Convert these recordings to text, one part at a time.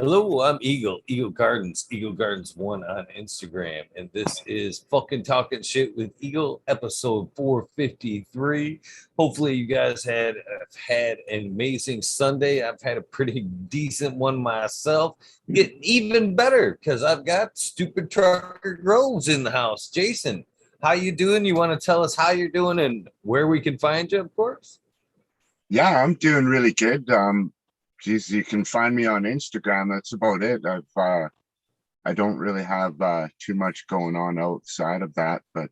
Hello, I'm Eagle Gardens 1 on Instagram, and this is fucking talking shit with Eagle, episode 453. Hopefully, you guys have had an amazing Sunday. I've had a pretty decent one myself. Getting even better because I've got Stupid Trucker Grows in the house. Jason, how you doing? You want to tell us how you're doing and where we can find you, of course? Yeah, I'm doing really good. Geez, you can find me on Instagram. That's about it. I don't really have too much going on outside of that, but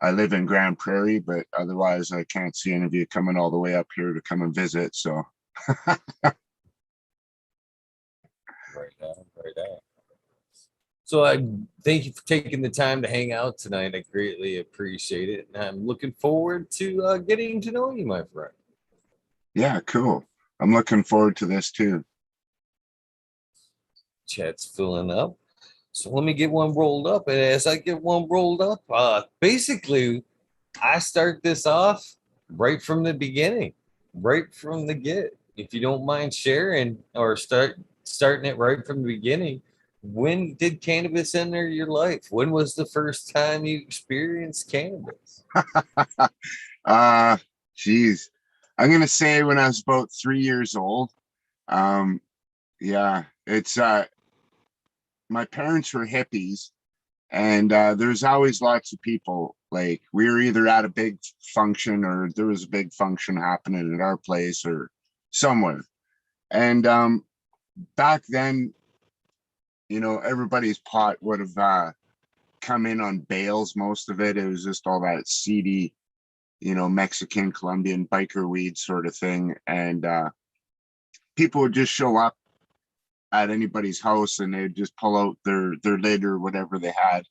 I live in Grand Prairie, but otherwise I can't see any of you coming all the way up here to come and visit. So Right on, right on. So I thank you for taking the time to hang out tonight. I greatly appreciate it, and I'm looking forward to getting to know you, my friend. yeah, cool. I'm looking forward to this too. Chat's filling up, so let me get one rolled up. And as I get one rolled up, basically, I start this off right from the beginning, right from the get. If you don't mind sharing or starting it right from the beginning, when did cannabis enter your life? When was the first time you experienced cannabis? uh, Geez, I'm gonna say when I was about 3 years old. Um, yeah, it's my parents were hippies. And there's always lots of people. Like we were either at a big function or there was a big function happening at our place or somewhere. And back then, everybody's pot would have come in on bales. Most of it, it was just all that seedy, Mexican, Colombian biker weed sort of thing. And people would just show up at anybody's house and they'd just pull out their lid or whatever they had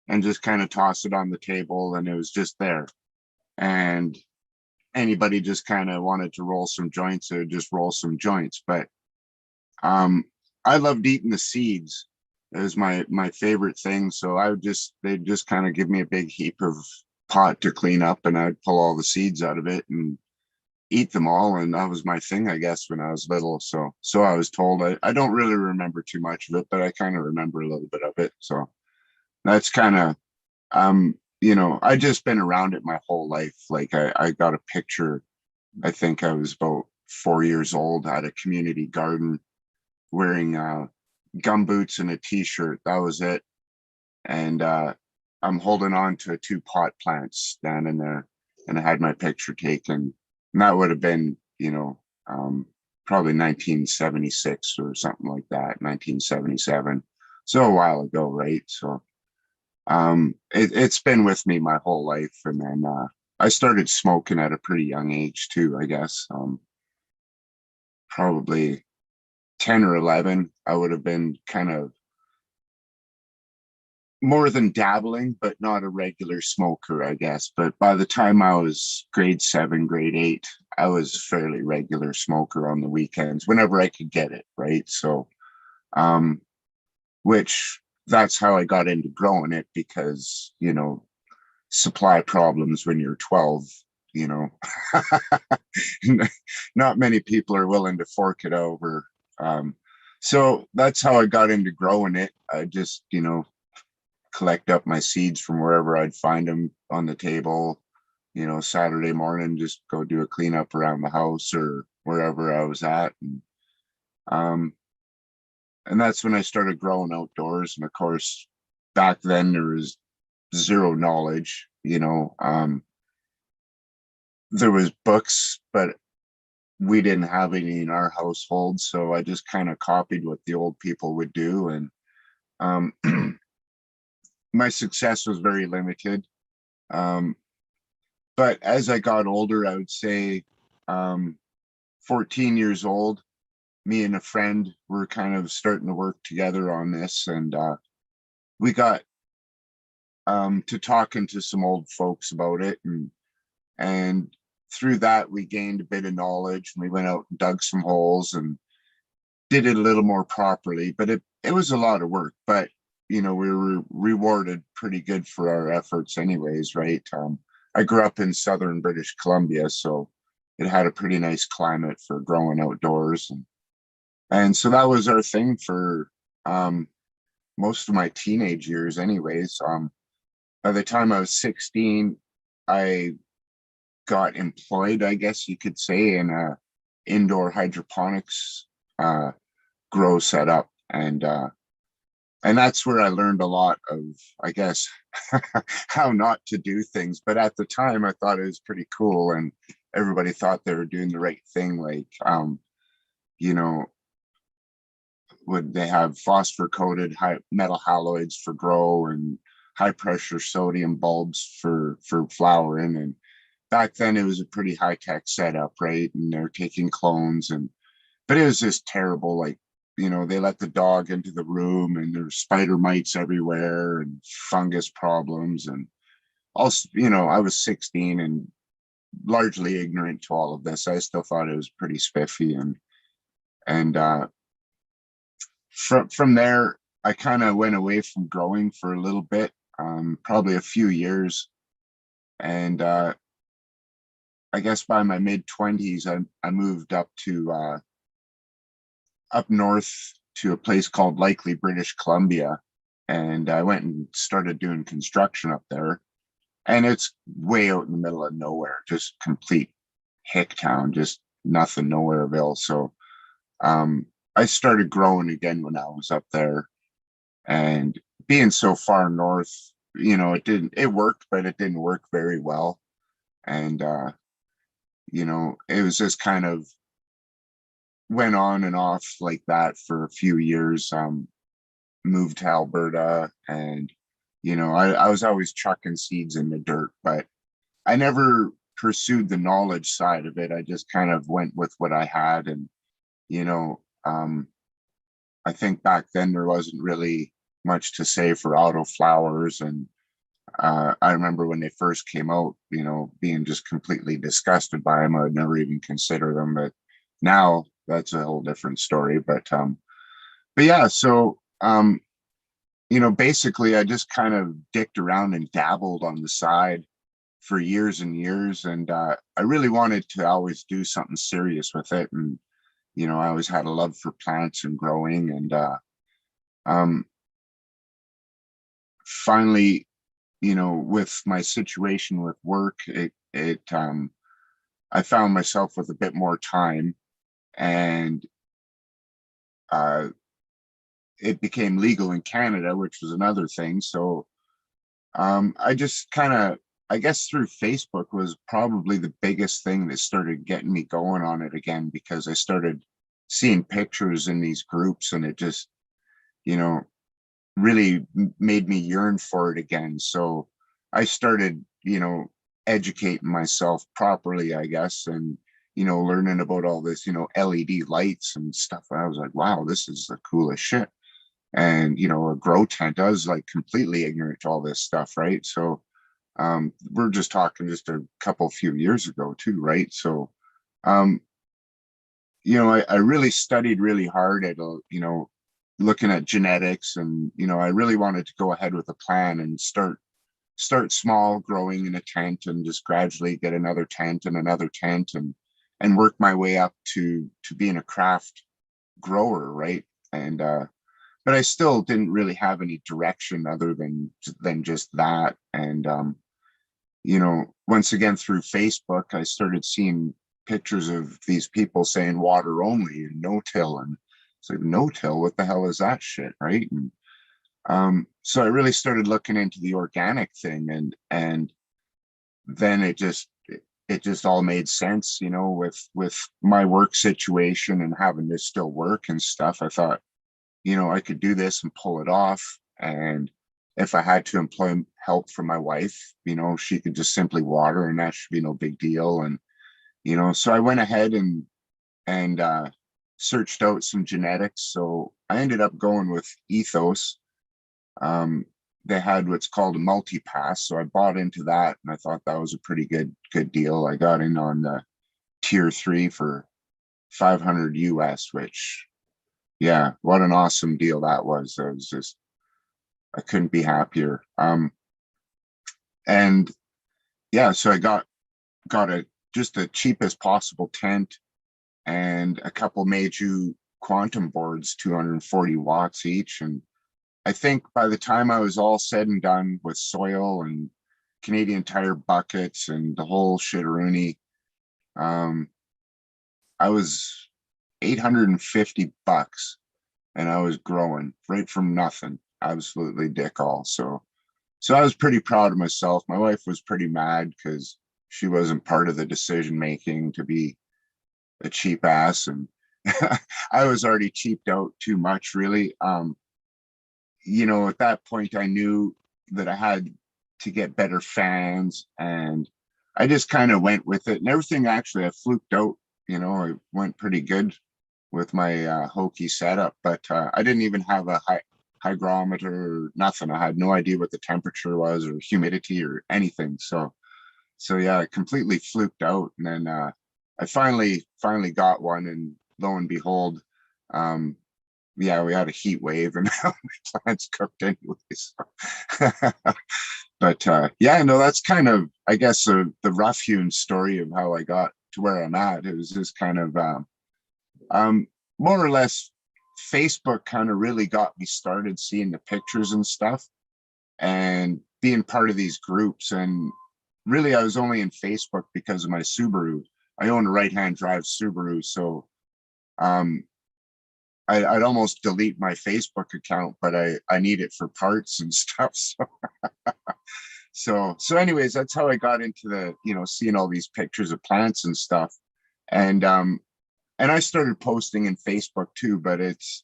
and just kind of toss it on the table, and it was just there. And anybody just kind of wanted to roll some joints or just roll some joints. But um I loved eating the seeds. It was my favorite thing. So they'd just kind of give me a big heap of pot to clean up, and I'd pull all the seeds out of it and eat them all. And that was my thing, I guess, when I was little. So I was told. I don't really remember too much of it, but I kind of remember a little bit of it. So that's kind of I just been around it my whole life. Like I got a picture. I think I was about 4 years old at a community garden wearing gum boots and a t-shirt. That was it. And I'm holding on to two pot plants standing there, and I had my picture taken. And that would have been, probably 1976 or something like that, 1977. So a while ago, right? So it's been with me my whole life. And then I started smoking at a pretty young age too, I guess. Probably 10 or 11. I would have been kind of more than dabbling, but not a regular smoker, I guess. But by the time I was grade 7, grade 8, I was fairly regular smoker on the weekends whenever I could get it, right? So um which that's how I got into growing it, because supply problems when you're 12. you know Not many people are willing to fork it over. So that's how I got into growing it. I just collect up my seeds from wherever I'd find them on the table. Saturday morning, just go do a cleanup around the house or wherever I was at. Um and that's when I started growing outdoors. And of course, back then there was zero knowledge. There was books, but we didn't have any in our household, so I just kind of copied what the old people would do. And um, my success was very limited. Um, but as I got older, I would say, 14 years old, me and a friend were kind of starting to work together on this. And we got to talking to some old folks about it. And through that, we gained a bit of knowledge. And we went out and dug some holes and did it a little more properly. But it was a lot of work. But we were rewarded pretty good for our efforts, anyways, right? I grew up in southern British Columbia, so it had a pretty nice climate for growing outdoors. And And so that was our thing for um, most of my teenage years anyways. By the time I was 16, I got employed, I guess you could say, in a indoor hydroponics uh, grow setup. And that's where I learned a lot of, I guess, how not to do things. But at the time, I thought it was pretty cool, and everybody thought they were doing the right thing. Like, you know, would they have phosphor coated high metal haloids for grow and high pressure sodium bulbs for flowering? And back then, it was a pretty high tech setup, right? And they're taking clones, and but it was just terrible. Like, they let the dog into the room and there's spider mites everywhere and fungus problems. And also, I was 16 and largely ignorant to all of this. I still thought it was pretty spiffy. And from there, I kind of went away from growing for a little bit, probably a few years. And I guess by my mid 20s, I moved up north to a place called Likely, British Columbia. And I went and started doing construction up there. And it's way out in the middle of nowhere, just complete hick town, just nothing, nowhereville. So I started growing again when I was up there. And being so far north, it worked, but it didn't work very well. And, it was just kind of went on and off like that for a few years. Moved to Alberta, and I was always chucking seeds in the dirt, but I never pursued the knowledge side of it. I just kind of went with what I had. And you know I think back then there wasn't really much to say for auto flowers. And I remember when they first came out, being just completely disgusted by them. I would never even consider them, but now that's a whole different story. But yeah, so basically I just kind of dicked around and dabbled on the side for years and years. And I really wanted to always do something serious with it. And, I always had a love for plants and growing. And um, finally, with my situation with work, I found myself with a bit more time. And uh, it became legal in Canada, which was another thing. So I just kind of, I guess through Facebook was probably the biggest thing that started getting me going on it again, because I started seeing pictures in these groups, and it just, you know, really made me yearn for it again. So I started, educating myself properly, I guess, and, learning about all this, LED lights and stuff. And I was like, wow, this is the coolest shit. And, a grow tent, I was like completely ignorant to all this stuff, right? So we're just talking just a couple few years ago too, right? So um, I really studied really hard at looking at genetics. And I really wanted to go ahead with a plan and start small, growing in a tent, and just gradually get another tent and another tent, and work my way up to being a craft grower, right? And but I still didn't really have any direction other than just that. And once again through Facebook, I started seeing pictures of these people saying water only and no till. And it's like, no till, what the hell is that shit, right? And so I really started looking into the organic thing. And then it just all made sense, with my work situation and having to still work and stuff. I thought, I could do this and pull it off. And if I had to employ help from my wife, she could just simply water, and that should be no big deal. And, so I went ahead and searched out some genetics. So I ended up going with Ethos. They had what's called a multi-pass. So I bought into that, and I thought that was a pretty good deal. I got in on the tier 3 for 500 US, which, yeah, what an awesome deal that was. I couldn't be happier. And yeah, so I got just the cheapest possible tent, and a couple made you quantum boards, 240 watts each. And I think by the time I was all said and done with soil and Canadian Tire buckets and the whole shitteroonie, I was $850 and I was growing right from nothing. Absolutely dick all. So I was pretty proud of myself. My wife was pretty mad because she wasn't part of the decision making to be a cheap ass, and I was already cheaped out too much, really. At that point I knew that I had to get better fans, and I just kind of went with it, and everything actually I fluked out. I went pretty good with my hokey setup, but I didn't even have a hygrometer or nothing. I had no idea what the temperature was or humidity or anything. So yeah, I completely fluked out. And then I finally got one, and lo and behold, yeah, we had a heat wave and my plants cooked anyway. So. But yeah, no, that's kind of, I guess, the rough hewn story of how I got to where I'm at. It was just kind of more or less Facebook kind of really got me started seeing the pictures and stuff and being part of these groups. And really, I was only in Facebook because of my Subaru. I own a right-hand drive Subaru, so I'd almost delete my Facebook account, but I need it for parts and stuff. So anyways, that's how I got into the, seeing all these pictures of plants and stuff. And I started posting in Facebook too, but it's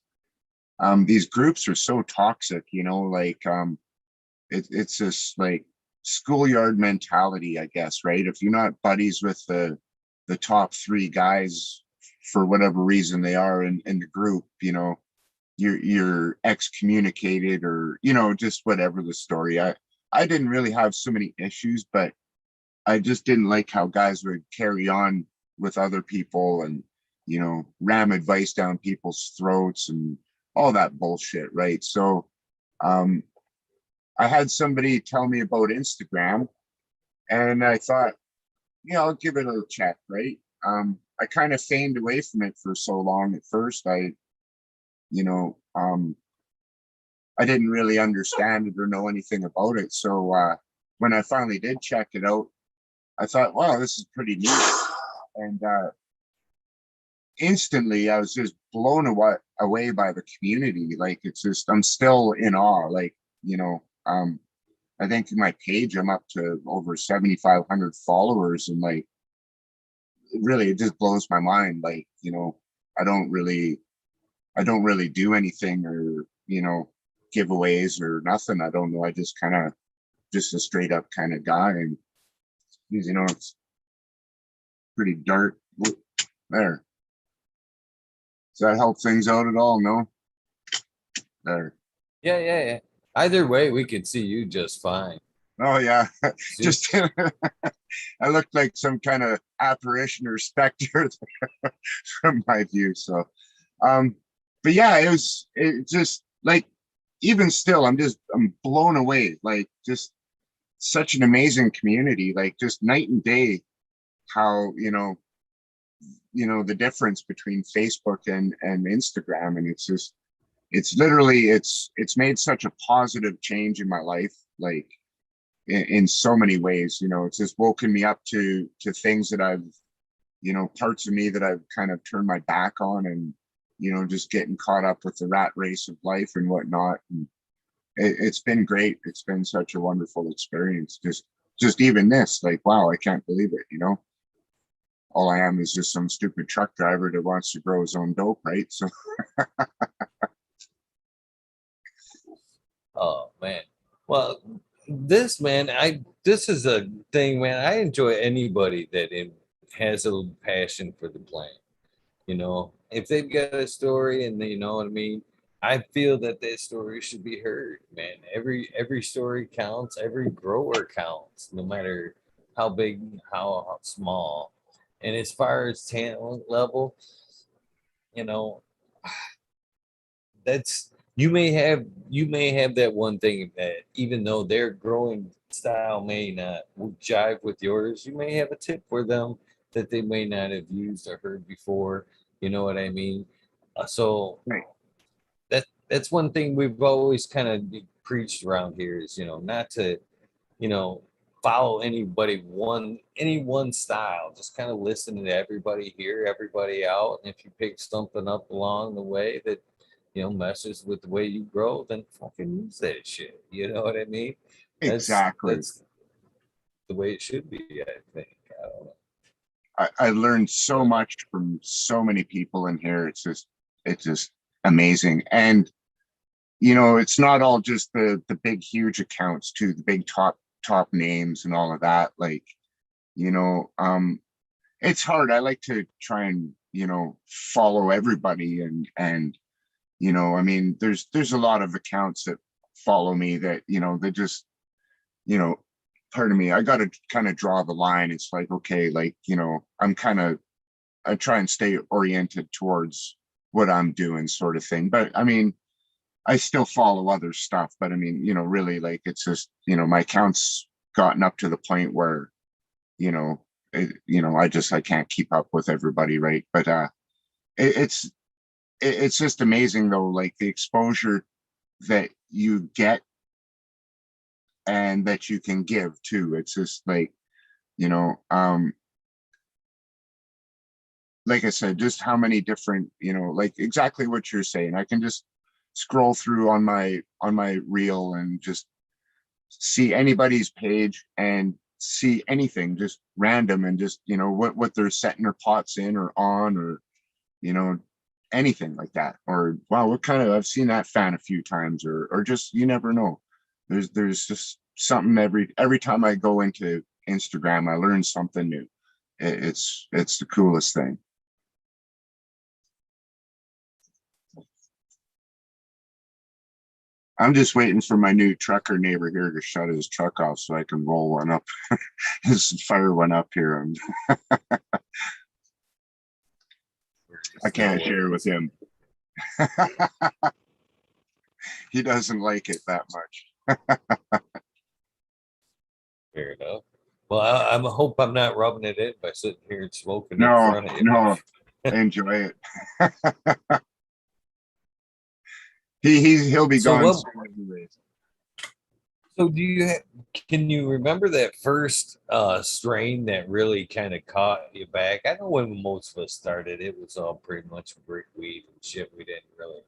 these groups are so toxic, like it's this like schoolyard mentality, I guess, right? If you're not buddies with the top three guys for whatever reason they are in the group, you're excommunicated, or just whatever the story. I didn't really have so many issues, but I just didn't like how guys would carry on with other people and ram advice down people's throats and all that bullshit, right? So I had somebody tell me about Instagram, and I thought, I'll give it a check, right? I kind of feigned away from it for so long at first. You know, I didn't really understand it or know anything about it. So when I finally did check it out, I thought, wow, this is pretty neat. And instantly I was just blown away by the community. Like, it's just, I'm still in awe. Like, I think in my page, I'm up to over 7,500 followers, and like, really, it just blows my mind. Like, I don't really do anything, or, giveaways or nothing. I don't know. I just kind of, just a straight up kind of guy. And, it's pretty dark there. Does that help things out at all? No? There. Yeah. Either way, we could see you just fine. Oh yeah. Just I looked like some kind of apparition or specter from my view. So but yeah, it just like, even still, I'm blown away. Like, just such an amazing community, like just night and day, how the difference between Facebook and Instagram. And it's just, it's literally, it's made such a positive change in my life, like in so many ways. It's just woken me up to things that I've, parts of me that I've kind of turned my back on, and just getting caught up with the rat race of life and whatnot. And it's been great. It's been such a wonderful experience. Just even this, like, wow, I can't believe it. All I am is just some stupid truck driver that wants to grow his own dope, right? So Oh man. Well, this is a thing, man. I enjoy anybody that has a passion for the plant. If they've got a story and you know what I mean, I feel that story should be heard, man. Every story counts, every grower counts, no matter how big, how small. And as far as talent level, you know, that's you may have that one thing that, even though their growing style may not jive with yours, you may have a tip for them that they may not have used or heard before. You know what I mean? So Right. that's one thing we've always kind of preached around here is, not to, you know, follow any one style. Just kind of listen to everybody, hear everybody out. And if you pick something up along the way that, messes with the way you grow, then fucking use that shit. You know what I mean? Exactly. That's the way it should be, I think. I don't know. I learned so But much from so many people in here. It's just amazing. And it's not all just the big huge accounts too, the big top names and all of that. Like, you know, it's hard. I like to try and, follow everybody and I mean, there's a lot of accounts that follow me that, they just, you know, pardon me, I got to kind of draw the line. It's like, okay, like, I try and stay oriented towards what I'm doing, sort of thing. But I mean, I still follow other stuff, but I mean, really, like, it's just, my account's gotten up to the point where, you know, I can't keep up with everybody, right? But it, it's it's just amazing though, like the exposure that you get and that you can give too. It's just like, you know, like I said, just how many different, like exactly what you're saying. I can just scroll through on my reel and just see anybody's page and see anything just random and just, what they're setting their pots in or on, or, you know, anything like that. Or wow, what kind of, I've seen that fan a few times, or just, you never know. There's just something every time I go into Instagram, I learn something new. It's the coolest thing. I'm just waiting for my new trucker neighbor here to shut his truck off so I can roll one up, his fire one up here. And I can't share with him. He doesn't like it that much. fair enough. Well, I hope I'm not rubbing it in by sitting here and smoking in No, front of you. no, enjoy it. He'll be So gone what? soon anyways. So can you remember that first strain that really kind of caught you back? I know when most of us started, it was all pretty much brickweed and shit we didn't really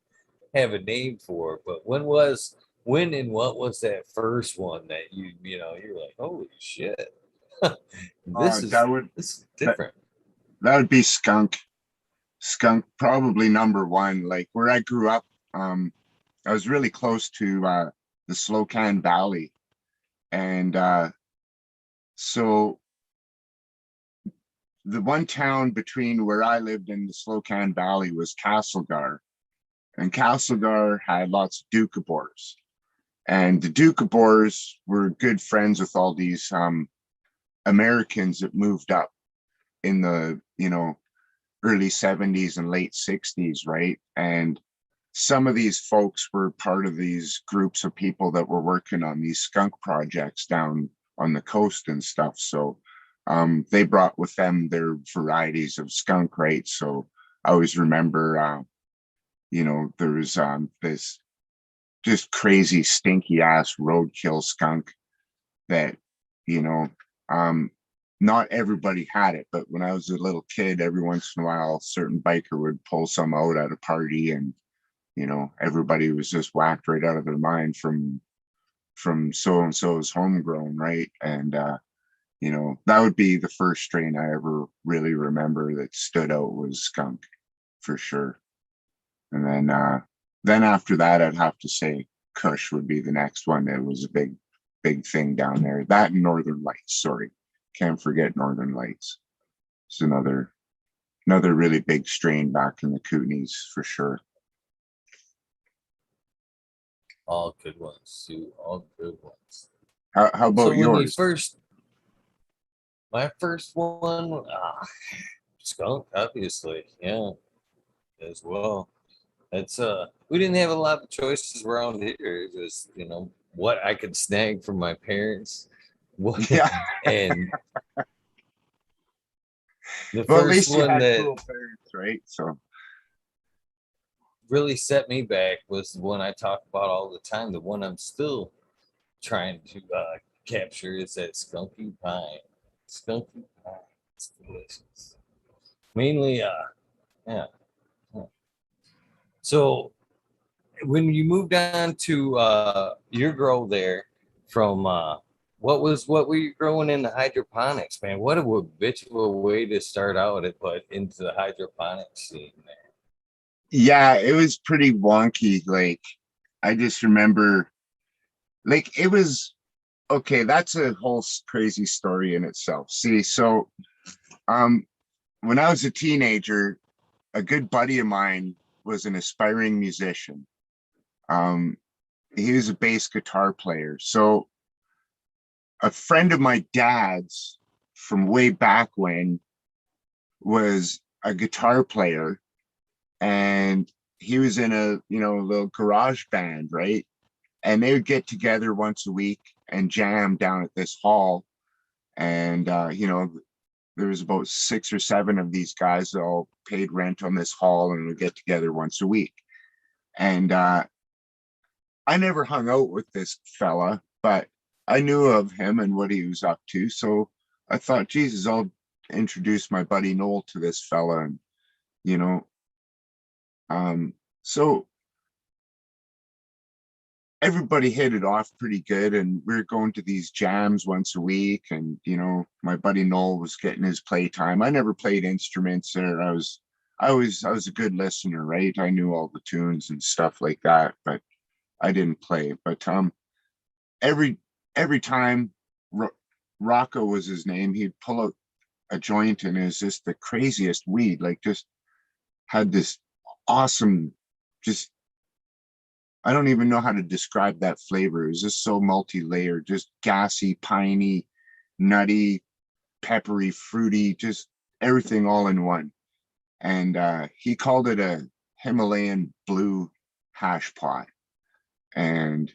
have a name for. But when and what was that first one that you're like, holy shit, Uh, this that is would this is that, different. that would be skunk. Skunk probably number one. Like where I grew up, I was really close to the Slocan Valley, and so the one town between where I lived and the Slocan Valley was Castlegar, and Castlegar had lots of Doukhobors, and the Doukhobors were good friends with all these Americans that moved up in the early 70s and late 60s, right? And some of these folks were part of these groups of people that were working on these skunk projects down on the coast and stuff. So they brought with them their varieties of skunk, right? So I always remember, there was this just crazy, stinky ass roadkill skunk that, you know, um, not everybody had it, but when I was a little kid, every once in a while, a certain biker would pull some out at a party, and everybody was just whacked right out of their mind from so and so's homegrown, right? And that would be the first strain I ever really remember that stood out was skunk for sure. And then after that, I'd have to say Kush would be the next one. It was a big thing down there. That and Northern Lights, sorry. Can't forget Northern Lights. It's another really big strain back in the Kootenays for sure. All good ones, too. All good ones. How So about when you yours? first, my first one, skunk, obviously, yeah, as well. It's we didn't have a lot of choices around here. It was, what I could snag from my parents. What Yeah, and the well, at first least you one had that cool parents, right? So really set me back was the one I talk about all the time. The one I'm still trying to capture is that skunky pine. Skunky pine. It's delicious. Mainly, yeah. Yeah. So when you moved on to your grow there from what were you growing in the hydroponics, man? What a habitual way to start out it, but into the hydroponics scene, man. Yeah, it was pretty wonky. Like, I just remember, like, it was okay. That's a whole crazy story in itself. See, so um, when I was a teenager, a good buddy of mine was an aspiring musician. Um, he was a bass guitar player. So a friend of my dad's from way back when was a guitar player, and he was in a little garage band, right? And they would get together once a week and jam down at this hall. And there was about 6 or 7 of these guys that all paid rent on this hall and would get together once a week. And I never hung out with this fella, but I knew of him and what he was up to. So I thought, Jesus, I'll introduce my buddy Noel to this fella. And, you know, so everybody hit it off pretty good. And we were going to these jams once a week. And, my buddy Noel was getting his playtime. I never played instruments there. I was a good listener, right? I knew all the tunes and stuff like that, but I didn't play. But every every time Rocco was his name, he'd pull out a joint, and it was just the craziest weed. Like, just had this awesome, just I don't even know how to describe that flavor. It was just so multi-layered, just gassy, piney, nutty, peppery, fruity, just everything all in one. And he called it a Himalayan blue hash pot. And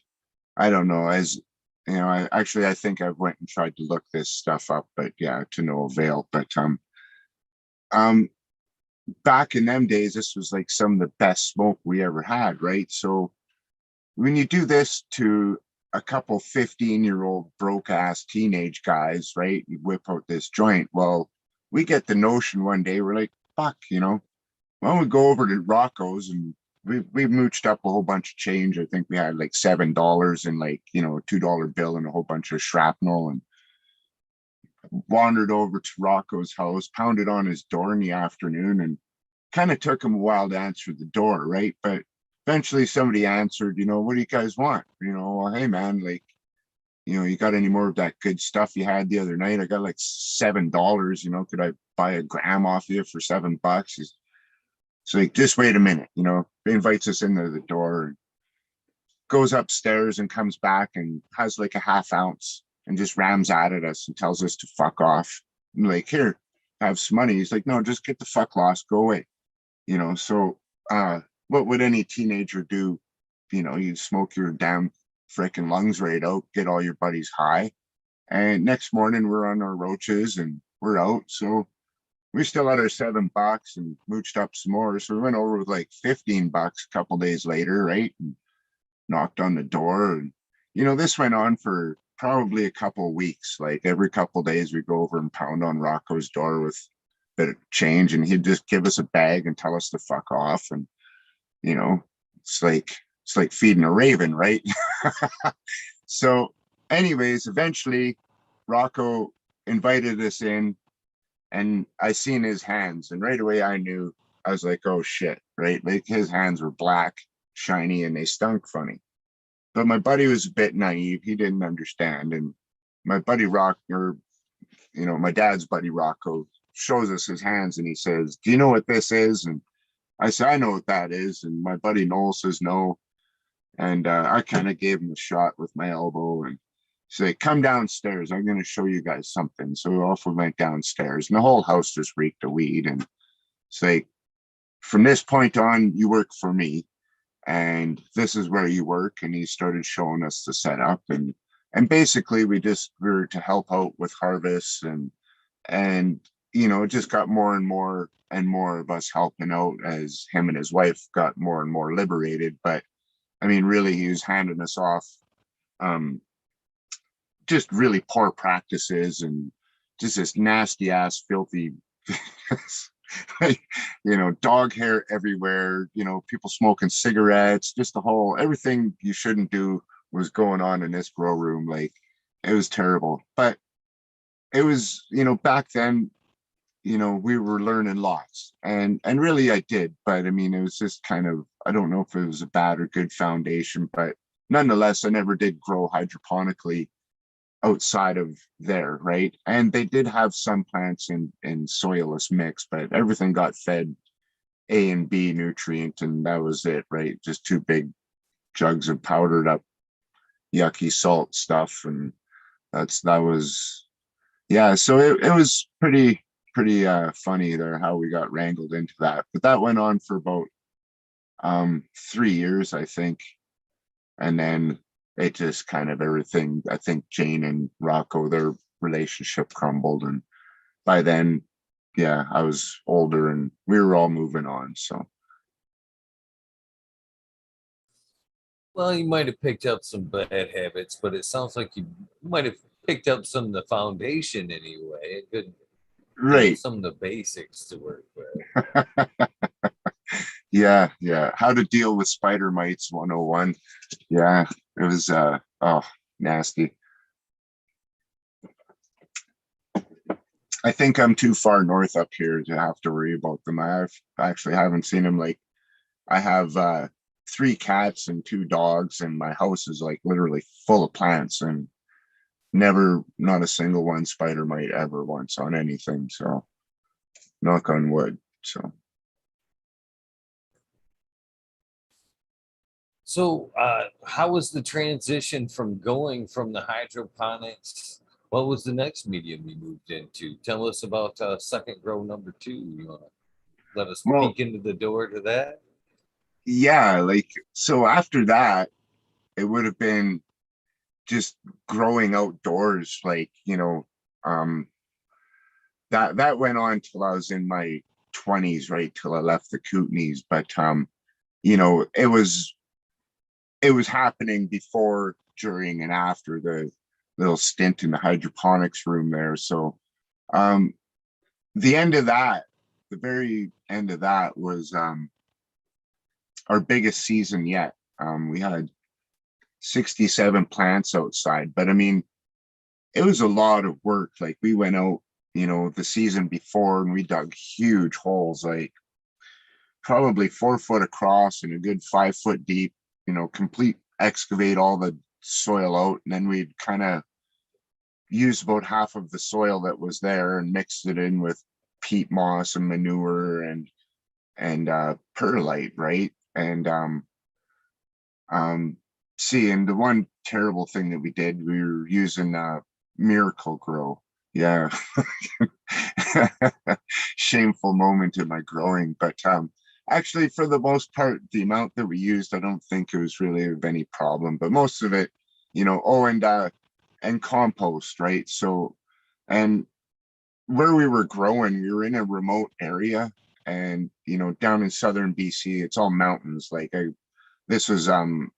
I don't know, as I think I went and tried to look this stuff up, but yeah, to no avail. But um, back in them days, this was like some of the best smoke we ever had, right? So when you do this to a couple 15-year-old broke ass teenage guys, right? You whip out this joint. Well, we get the notion one day, we're like, fuck, why don't we go over to Rocco's, and we mooched up a whole bunch of change. I think we had like $7 and like, a $2 bill and a whole bunch of shrapnel, and wandered over to Rocco's house, pounded on his door in the afternoon, and kind of took him a while to answer the door, right? But eventually somebody answered, what do you guys want? Well, hey man, like, you got any more of that good stuff you had the other night? I got like $7, could I buy a gram off you for $7? It's like, just wait a minute, he invites us into the door, and goes upstairs and comes back and has like a half ounce and just rams out at us and tells us to fuck off. I'm like, here, have some money. He's like, no, just get the fuck lost, go away. So what would any teenager do? You smoke your damn freaking lungs right out, get all your buddies high. And next morning we're on our roaches and we're out. So we still had our $7 and mooched up some more. So we went over with like $15 a couple days later, right? And knocked on the door. And, this went on for probably a couple of weeks. Like, every couple of days we go over and pound on Rocco's door with a bit of change, and he'd just give us a bag and tell us to fuck off. And, it's like feeding a raven, right? So anyways, eventually Rocco invited us in, and I seen his hands, and right away I knew. I was like, oh shit, right? Like, his hands were black, shiny, and they stunk funny. But my buddy was a bit naive. He didn't understand. And my buddy my dad's buddy Rocco shows us his hands, and he says, do you know what this is? And I said, I know what that is. And my buddy Noel says no. And I kind of gave him a shot with my elbow and say, come downstairs. I'm going to show you guys something. So off we went downstairs, and the whole house just reeked of weed. And say, from this point on, you work for me, and this is where you work. And he started showing us the setup, and basically we were to help out with harvests and it just got more and more of us helping out as him and his wife got more and more liberated. But I mean, really, he was handing us off um, just really poor practices and just this nasty ass, filthy, like, dog hair everywhere, people smoking cigarettes, just the whole, everything you shouldn't do was going on in this grow room. Like, it was terrible. But it was, back then, we were learning lots, and really I did. But I mean, it was just kind of, I don't know if it was a bad or good foundation, but nonetheless, I never did grow hydroponically outside of there, right? And they did have some plants in soilless mix, but everything got fed A and B nutrient, and that was it, right? Just two big jugs of powdered up yucky salt stuff. And that was, yeah, so it was pretty funny there how we got wrangled into that. But that went on for about 3 years, I think. And then it just kind of, everything, I think Jane and Rocco, their relationship crumbled. And by then, yeah, I was older and we were all moving on. So Well, you might have picked up some bad habits, but it sounds like you might have picked up some of the foundation anyway. Good, right. some of the basics to work with. Yeah. How to deal with spider mites 101. Yeah, it was oh, nasty. I think I'm too far north up here to have to worry about them. I've actually haven't seen them. Like, I have 3 cats and 2 dogs, and my house is like literally full of plants, and never, not a single one spider mite ever once on anything. So knock on wood. So So, how was the transition from going from the hydroponics? What was the next medium you moved into? Tell us about second grow number two. You want to let us well, peek into the door to that? yeah, like, so after that, it would have been just growing outdoors, like, um that went on till I was in my 20s, right till I left the Kootenays. But it was happening before, during, and after the little stint in the hydroponics room there. So um the end of that, the very end of that was our biggest season yet. We had 67 plants outside, but I mean, it was a lot of work. Like, we went out, the season before, and we dug huge holes, like probably 4 foot across and a good 5 foot deep, complete excavate all the soil out. And then we'd kind of use about half of the soil that was there and mixed it in with peat moss and manure and perlite, right? And see, and the one terrible thing that we did, we were using Miracle Grow. Yeah. Shameful moment in my growing. But actually, for the most part, the amount that we used, I don't think it was really of any problem. But most of it, and compost, right? So, and where we were growing, we were in a remote area, and down in southern BC, it's all mountains. Like, this was in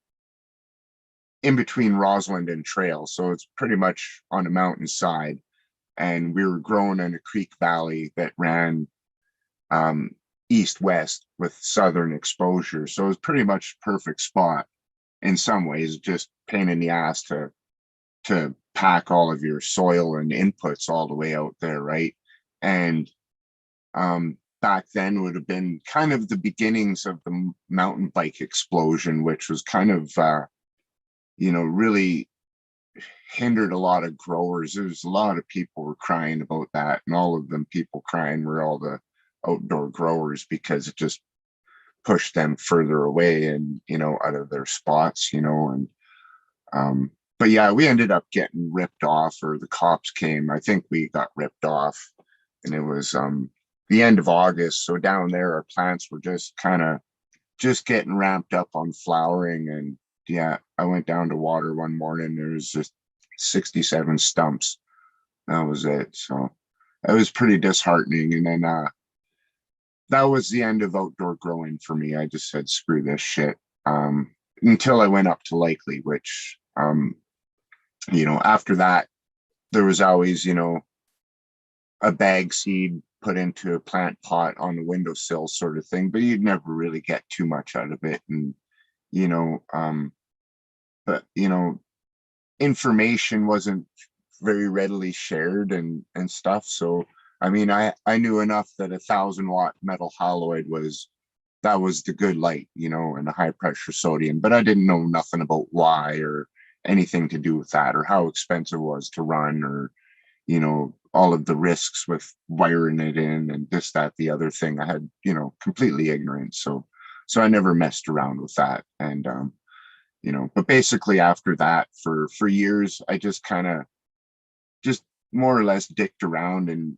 between Rossland and Trail, so it's pretty much on a mountainside. And we were growing in a creek valley that ran um, east-west with southern exposure. So it was pretty much perfect spot in some ways, just pain in the ass to pack all of your soil and inputs all the way out there, right? And back then would have been kind of the beginnings of the mountain bike explosion, which was kind of really hindered a lot of growers. There's a lot of people were crying about that, and all of them people crying were all the outdoor growers, because it just pushed them further away and out of their spots, and but yeah, we ended up getting ripped off, or the cops came. I think we got ripped off, and it was the end of August. So down there, our plants were just kind of just getting ramped up on flowering. And yeah, I went down to water one morning. There was just 67 stumps. That was it. So it was pretty disheartening. And then that was the end of outdoor growing for me. I just said, screw this shit. Until I went up to Likely, which, after that, there was always, a bag seed put into a plant pot on the windowsill sort of thing, but you'd never really get too much out of it. And, you know, but, information wasn't very readily shared and stuff. So, I mean, I knew enough that 1,000 watt metal haloid that was the good light, and the high pressure sodium, but I didn't know nothing about why or anything to do with that or how expensive it was to run or, all of the risks with wiring it in and this, that, the other thing. I had, completely ignorant. So I never messed around with that. And, but basically after that for years, I just kind of just more or less dicked around and,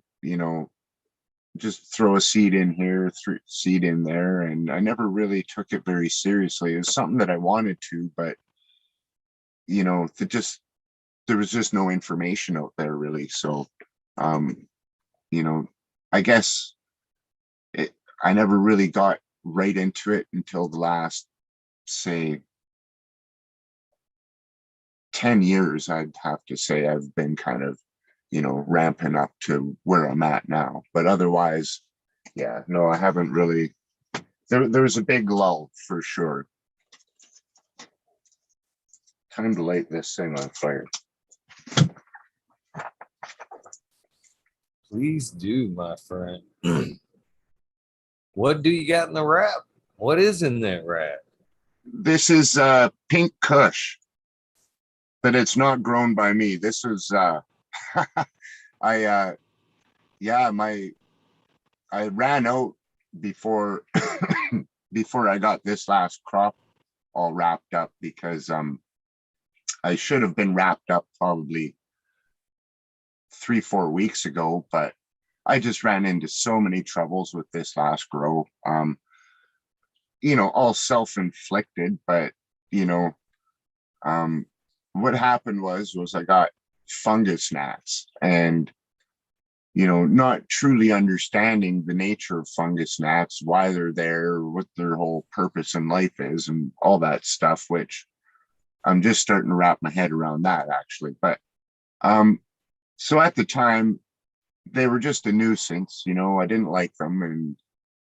just throw a seed in here, seed in there. And I never really took it very seriously. It was something that I wanted to, but, there was just no information out there really. So, um, I guess I never really got right into it until the last, say, 10 years. I'd have to say I've been kind of, ramping up to where I'm at now. But otherwise, yeah, no, I haven't really. There's a big lull for sure. Time to light this thing on fire. Please do, my friend. What do you got in the wrap? What is in that wrap? This is pink Kush, but it's not grown by me. This is I ran out before before I got this last crop all wrapped up because I should have been wrapped up probably 3-4 weeks ago, but I just ran into so many troubles with this last grow. All self-inflicted, but what happened was I got fungus gnats and not truly understanding the nature of fungus gnats, why they're there, what their whole purpose in life is, and all that stuff, which I'm just starting to wrap my head around that actually. But so at the time, they were just a nuisance, I didn't like them. And,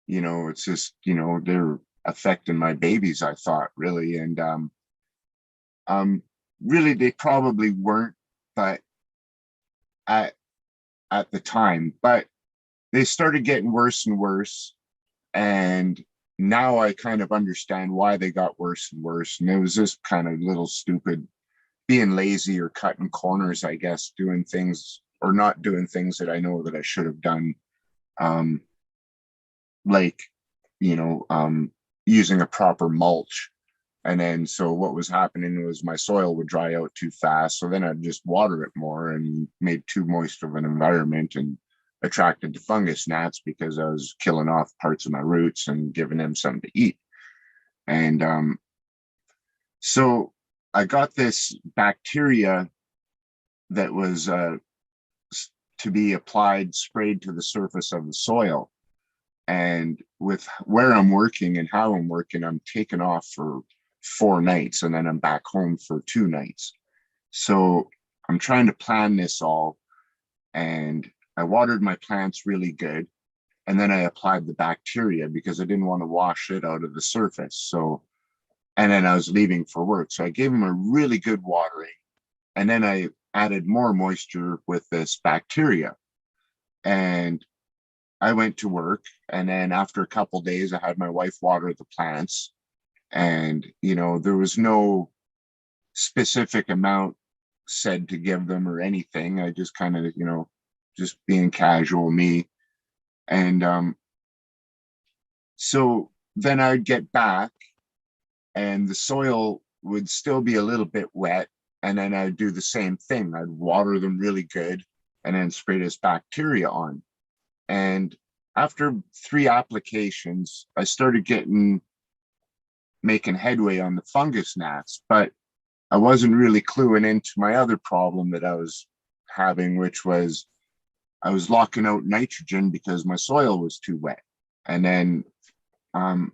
it's just, they're affecting my babies, I thought, really. And really, they probably weren't, but at the time, but they started getting worse and worse. And now I kind of understand why they got worse and worse. And it was just kind of little stupid being lazy or cutting corners, I guess, doing things or not doing things that I know that I should have done. Like, using a proper mulch. And then, so what was happening was my soil would dry out too fast. So then I'd just water it more and made too moist of an environment and attracted the fungus gnats because I was killing off parts of my roots and giving them something to eat. And so I got this bacteria that was to be sprayed to the surface of the soil. And with where I'm working and how I'm working, I'm taking off for 4 nights and then I'm back home for 2 nights. So I'm trying to plan this all. And I watered my plants really good. And then I applied the bacteria because I didn't want to wash it out of the surface. So, and then I was leaving for work. So I gave them a really good watering. And then I added more moisture with this bacteria. And I went to work. And then after a couple of days, I had my wife water the plants. And, there was no specific amount said to give them or anything. I just kind of, just being casual me. And so then I'd get back and the soil would still be a little bit wet. And then I'd do the same thing. I'd water them really good and then spray this bacteria on. And after 3 applications, I started making headway on the fungus gnats, but I wasn't really cluing into my other problem that I was having, which was I was locking out nitrogen because my soil was too wet. And then um,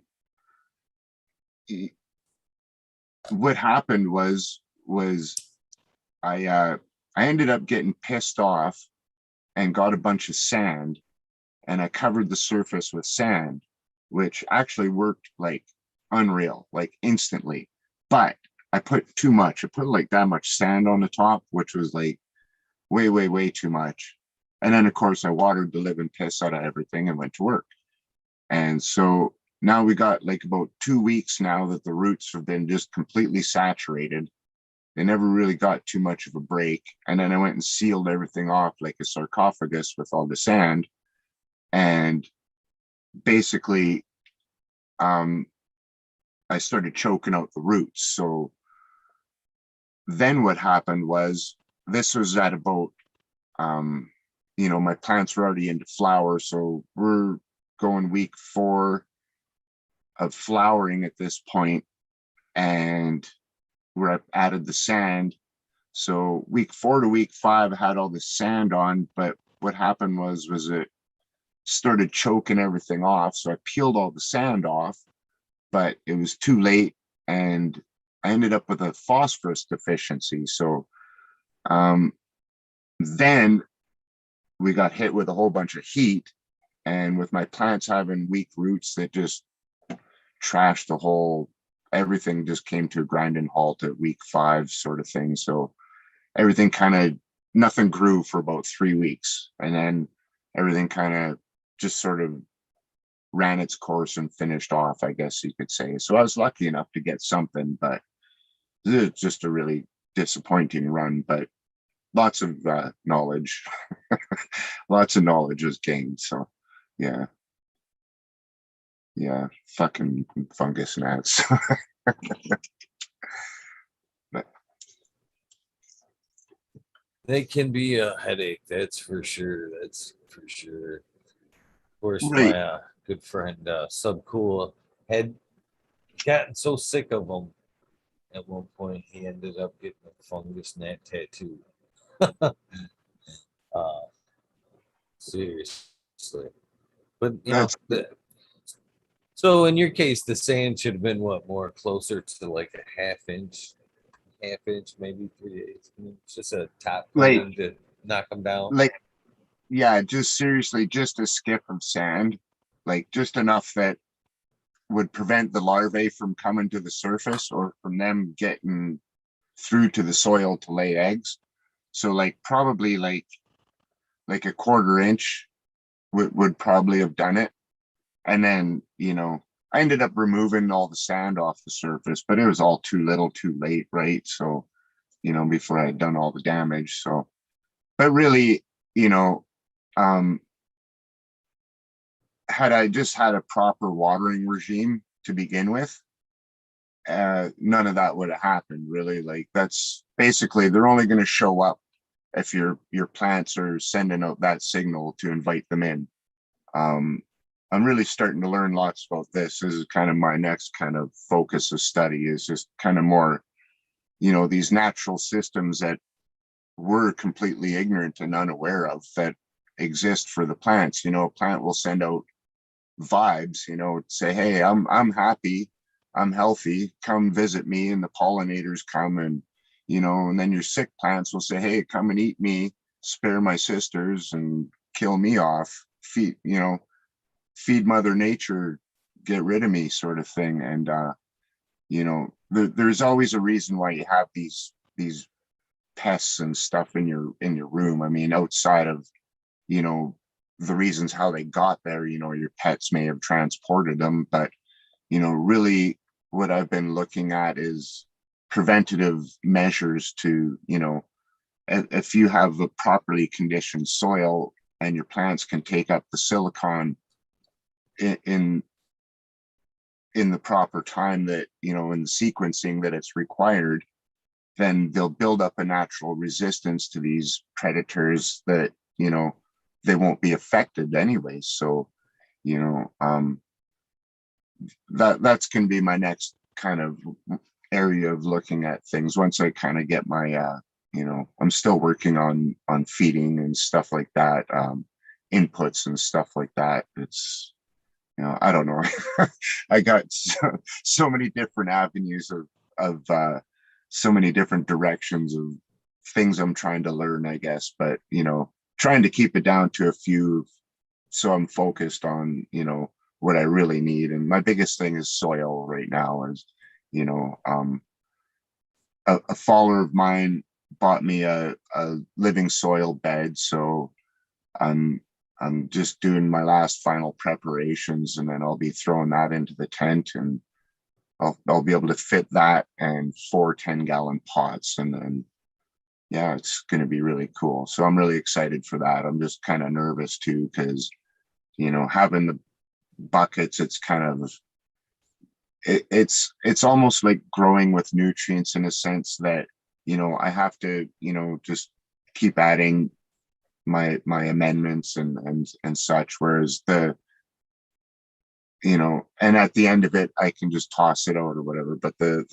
what happened was I ended up getting pissed off and got a bunch of sand, and I covered the surface with sand, which actually worked like unreal, like instantly. But I put too much. I put like that much sand on the top, which was like way, way, way too much. And then of course I watered the living piss out of everything and went to work. And so now we got like about 2 weeks now that the roots have been just completely saturated. They never really got too much of a break. And then I went and sealed everything off like a sarcophagus with all the sand. And basically, I started choking out the roots. So then what happened was, this was at about, my plants were already into flower. So we're going week 4 of flowering at this point, and where I added the sand. So week 4 to week 5 I had all the sand on, but what happened was it started choking everything off. So I peeled all the sand off, but it was too late, and I ended up with a phosphorus deficiency. So then we got hit with a whole bunch of heat, and with my plants having weak roots that just trashed the whole, everything just came to a grinding halt at week 5 sort of thing. So everything kind of, nothing grew for about 3 weeks, and then everything kind of just sort of ran its course and finished off, I guess you could say. So I was lucky enough to get something, but it's just a really disappointing run. But lots of knowledge, lots of knowledge was gained. So yeah, fucking fungus gnats. But They can be a headache, that's for sure. That's for sure. Of course, right, my good friend Subcool had gotten so sick of them at one point he ended up getting a fungus gnat tattoo. uh, Seriously, but that's so in your case, the sand should have been what, more closer to like a half inch, maybe 3/8. It's just a top like cleaning to knock them down. like yeah, just seriously, just a skip of sand, like just enough that would prevent the larvae from coming to the surface or from them getting through to the soil to lay eggs. So like probably like a 1/4 inch would probably have done it. And then, I ended up removing all the sand off the surface, but it was all too little too late, right? So, before I had done all the damage. So, but really, you know, um, had I just had a proper watering regime to begin with, none of that would have happened really. Like, that's basically, they're only going to show up if your plants are sending out that signal to invite them in. Um, I'm really starting to learn lots about this. This is kind of my next kind of focus of study, is just kind of more, these natural systems that we're completely ignorant and unaware of that exist for the plants. A plant will send out vibes, say, hey, I'm happy, I'm healthy, come visit me, and the pollinators come, and then your sick plants will say, hey, come and eat me, spare my sisters and kill me off, feed mother nature, get rid of me, sort of thing. And there's always a reason why you have these pests and stuff in your room. I mean, outside of the reasons how they got there, your pets may have transported them, but really what I've been looking at is preventative measures to, if you have a properly conditioned soil and your plants can take up the silicon in the proper time, that in the sequencing that it's required, then they'll build up a natural resistance to these predators that they won't be affected anyways. So that's going to be my next kind of area of looking at things once I kind of get my I'm still working on feeding and stuff like that, inputs and stuff like that. It's, I don't know. I got so many different avenues of so many different directions of things I'm trying to learn, I guess, but trying to keep it down to a few, so I'm focused on, what I really need. And my biggest thing is soil right now. Is, you know, um, a follower of mine bought me a living soil bed, so I'm I'm just doing my last final preparations, and then I'll be throwing that into the tent, and I'll be able to fit that and 4 10-gallon pots, and then yeah, it's going to be really cool. So I'm really excited for that. I'm just kind of nervous too, because having the buckets, it's kind of it's almost like growing with nutrients, in a sense that I have to just keep adding my amendments and such, whereas and at the end of it I can just toss it out or whatever. But the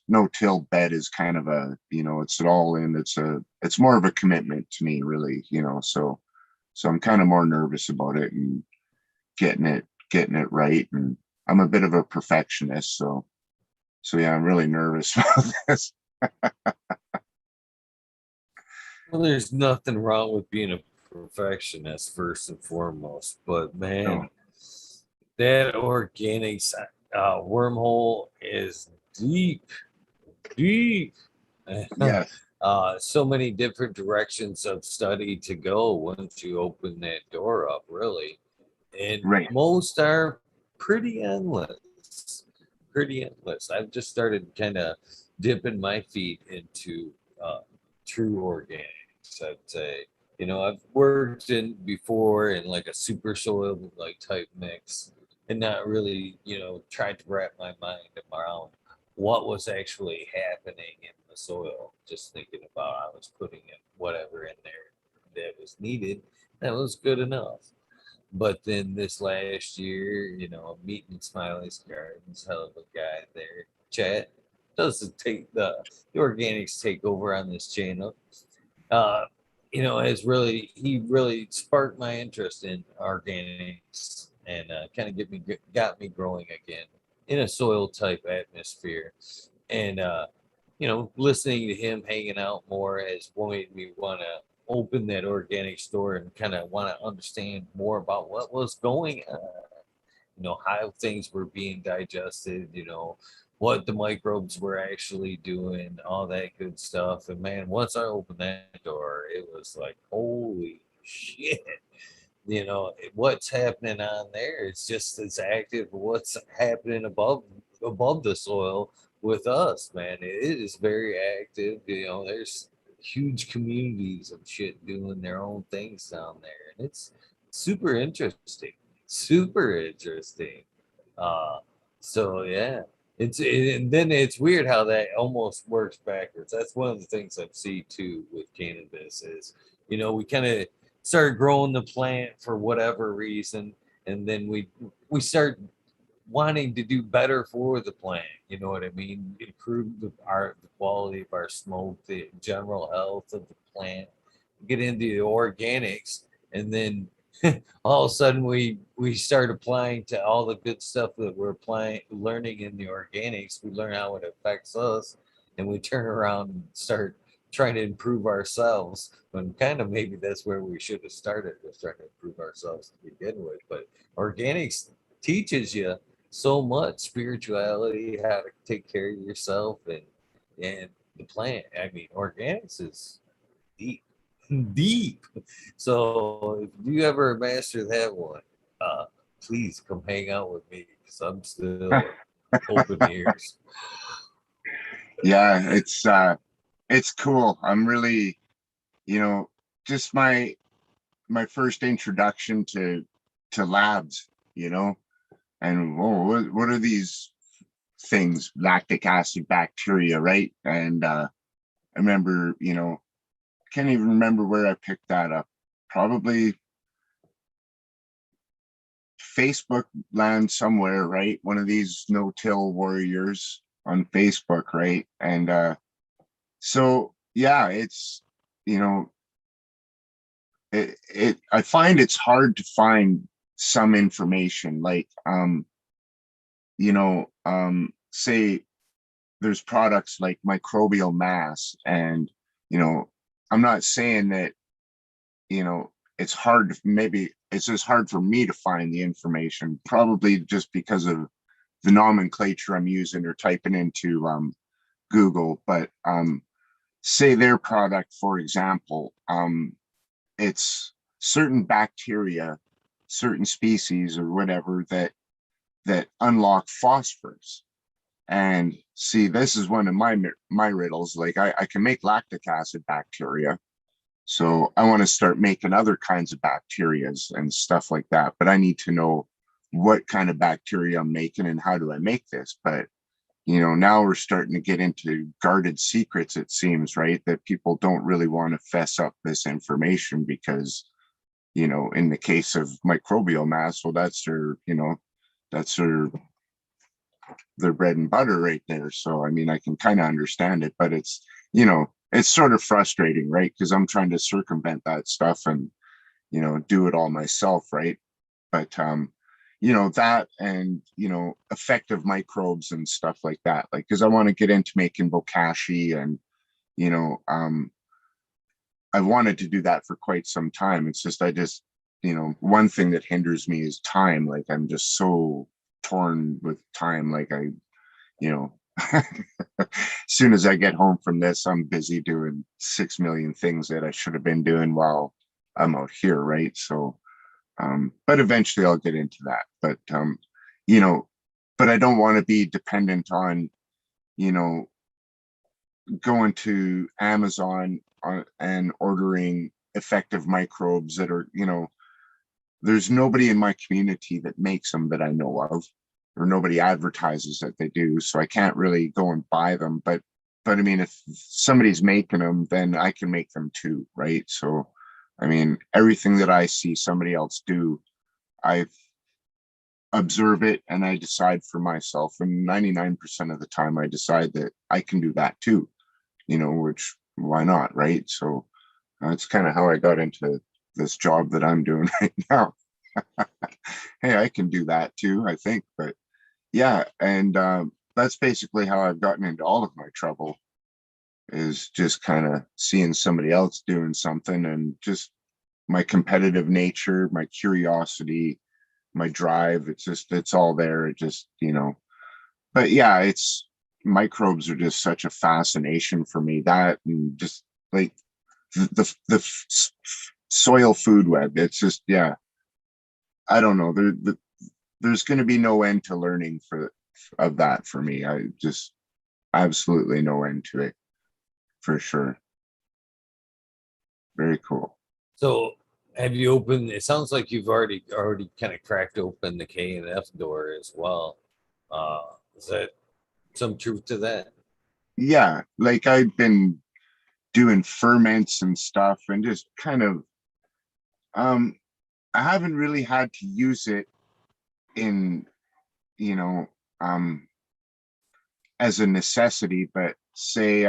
no till bed is kind of a, it's it all in, it's more of a commitment to me, really. So I'm kind of more nervous about it and getting it right. And I'm a bit of a perfectionist, so yeah, I'm really nervous about this. Well, there's nothing wrong with being a perfectionist, first and foremost, but No. man, that organics wormhole is deep, deep. Yes. So many different directions of study to go once you open that door up, really. And Right. most are pretty endless. Pretty endless. I've just started kind of dipping my feet into uh, true organics, I'd say. I've worked in before in like a super soil like type mix, and not really, tried to wrap my mind around what was actually happening in the soil. Just thinking about I was putting in whatever in there that was needed. That was good enough. But then this last year, meeting Smiley's Gardens, hell of a guy there. Chat doesn't take the organics take over on this channel. Uh, has really he really sparked my interest in organics and kind of got me growing again in a soil type atmosphere. And listening to him hanging out more has made me want to open that organic store and kind of want to understand more about what was going on, how things were being digested, what the microbes were actually doing, all that good stuff. And man, once I opened that door, it was like, holy shit. What's happening on there, it's just as active what's happening above the soil with us, man. It is very active. There's huge communities of shit doing their own things down there, and it's super interesting. Super interesting. uh so yeah, and then it's weird how that almost works backwards. That's one of the things I see too with cannabis is, we kind of started growing the plant for whatever reason, and then we start wanting to do better for the plant. You know what I mean? Improve the quality of our smoke, the general health of the plant. Get into the organics, and then all of a sudden we start applying to all the good stuff that we're applying, learning in the organics. We learn how it affects us, and we turn around and start trying to improve ourselves. When kind of maybe that's where we should have started, was trying to improve ourselves to begin with. But organics teaches you so much spirituality, how to take care of yourself, and the plant. I mean, organics is deep, deep. So if you ever master that one, uh, please come hang out with me because I'm still open ears. Yeah, it's cool. I'm really, just my first introduction to labs, and whoa, what are these things? Lactic acid bacteria, right? And I remember, can't even remember where I picked that up. Probably Facebook land somewhere, right? One of these no-till warriors on Facebook, right? And so yeah, it's, you know, I find it's hard to find some information like, say there's products like microbial mass, and, you know, I'm not saying that, you know, it's hard, maybe it's just hard for me to find the information, probably just because of the nomenclature I'm using or typing into Google. But say their product, for example, it's certain bacteria, certain species or whatever that unlock phosphorus. And see, this is one of my riddles. Like I can make lactic acid bacteria, so I want to start making other kinds of bacterias and stuff like that. But I need to know what kind of bacteria I'm making and how do I make this. But, you know, now we're starting to get into guarded secrets, it seems, right? That people don't really want to fess up this information because, you know, in the case of microbial mass, well, that's their, you know, that's their bread and butter right there. So, I mean, I can kind of understand it, but it's, you know, it's sort of frustrating, right? Because I'm trying to circumvent that stuff and, you know, do it all myself, right? But, you know, that and, you know, effective microbes and stuff like that. Like, because I want to get into making bokashi and, you know, I've wanted to do that for quite some time. It's just, you know, one thing that hinders me is time. Like, I'm just so torn with time. Like, you know, as soon as I get home from this, I'm busy doing 6 million things that I should have been doing while I'm out here, right? So, but eventually I'll get into that. But, you know, but I don't want to be dependent on, you know, going to Amazon and ordering effective microbes that are, you know, there's nobody in my community that makes them that I know of, or nobody advertises that they do. So I can't really go and buy them. But I mean, if somebody's making them, then I can make them too, right? So, I mean, everything that I see somebody else do, I observe it and I decide for myself. And 99% of the time, I decide that I can do that too, you know, which why not, right? So that's kind of how I got into this job that I'm doing right now. Hey, I can do that too, I think. But yeah, and that's basically how I've gotten into all of my trouble, is just kind of seeing somebody else doing something, and just my competitive nature, my curiosity, my drive. It's just, it's all there. It just, you know, but yeah, it's, microbes are just such a fascination for me. That, and just like the soil food web. It's just, yeah, I don't know. There's going to be no end to learning for of that for me. I just absolutely no end to it, for sure. Very cool. So have you opened? It sounds like you've already kind of cracked open the K and F door as well. Is that some truth to that? Yeah, like I've been doing ferments and stuff, and just kind of, um I haven't really had to use it in, you know, um as a necessity. But say,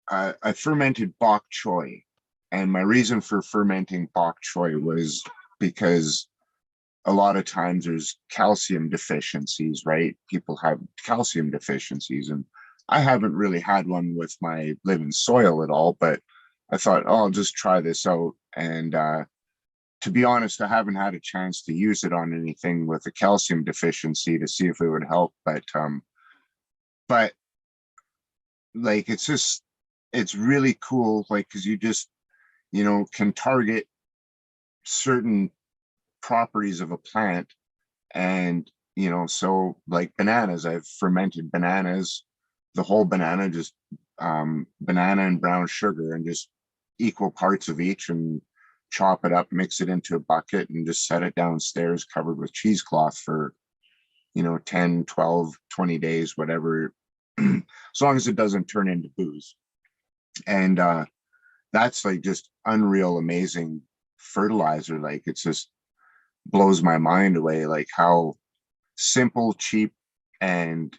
I fermented bok choy, and my reason for fermenting bok choy was because a lot of times there's calcium deficiencies, right? People have calcium deficiencies, and I haven't really had one with my living soil at all. But I thought, oh, I'll just try this out. And to be honest, I haven't had a chance to use it on anything with a calcium deficiency to see if it would help. But like, it's just, it's really cool, like, because you just, you know, can target certain properties of a plant. And, you know, so like bananas, I've fermented bananas, the whole banana, just banana and brown sugar, and just equal parts of each, and chop it up, mix it into a bucket, and just set it downstairs covered with cheesecloth for, you know, 10, 12, 20 days, whatever, as long as it doesn't turn into booze. And that's like just unreal, amazing fertilizer. Like, it's just blows my mind away, like how simple, cheap, and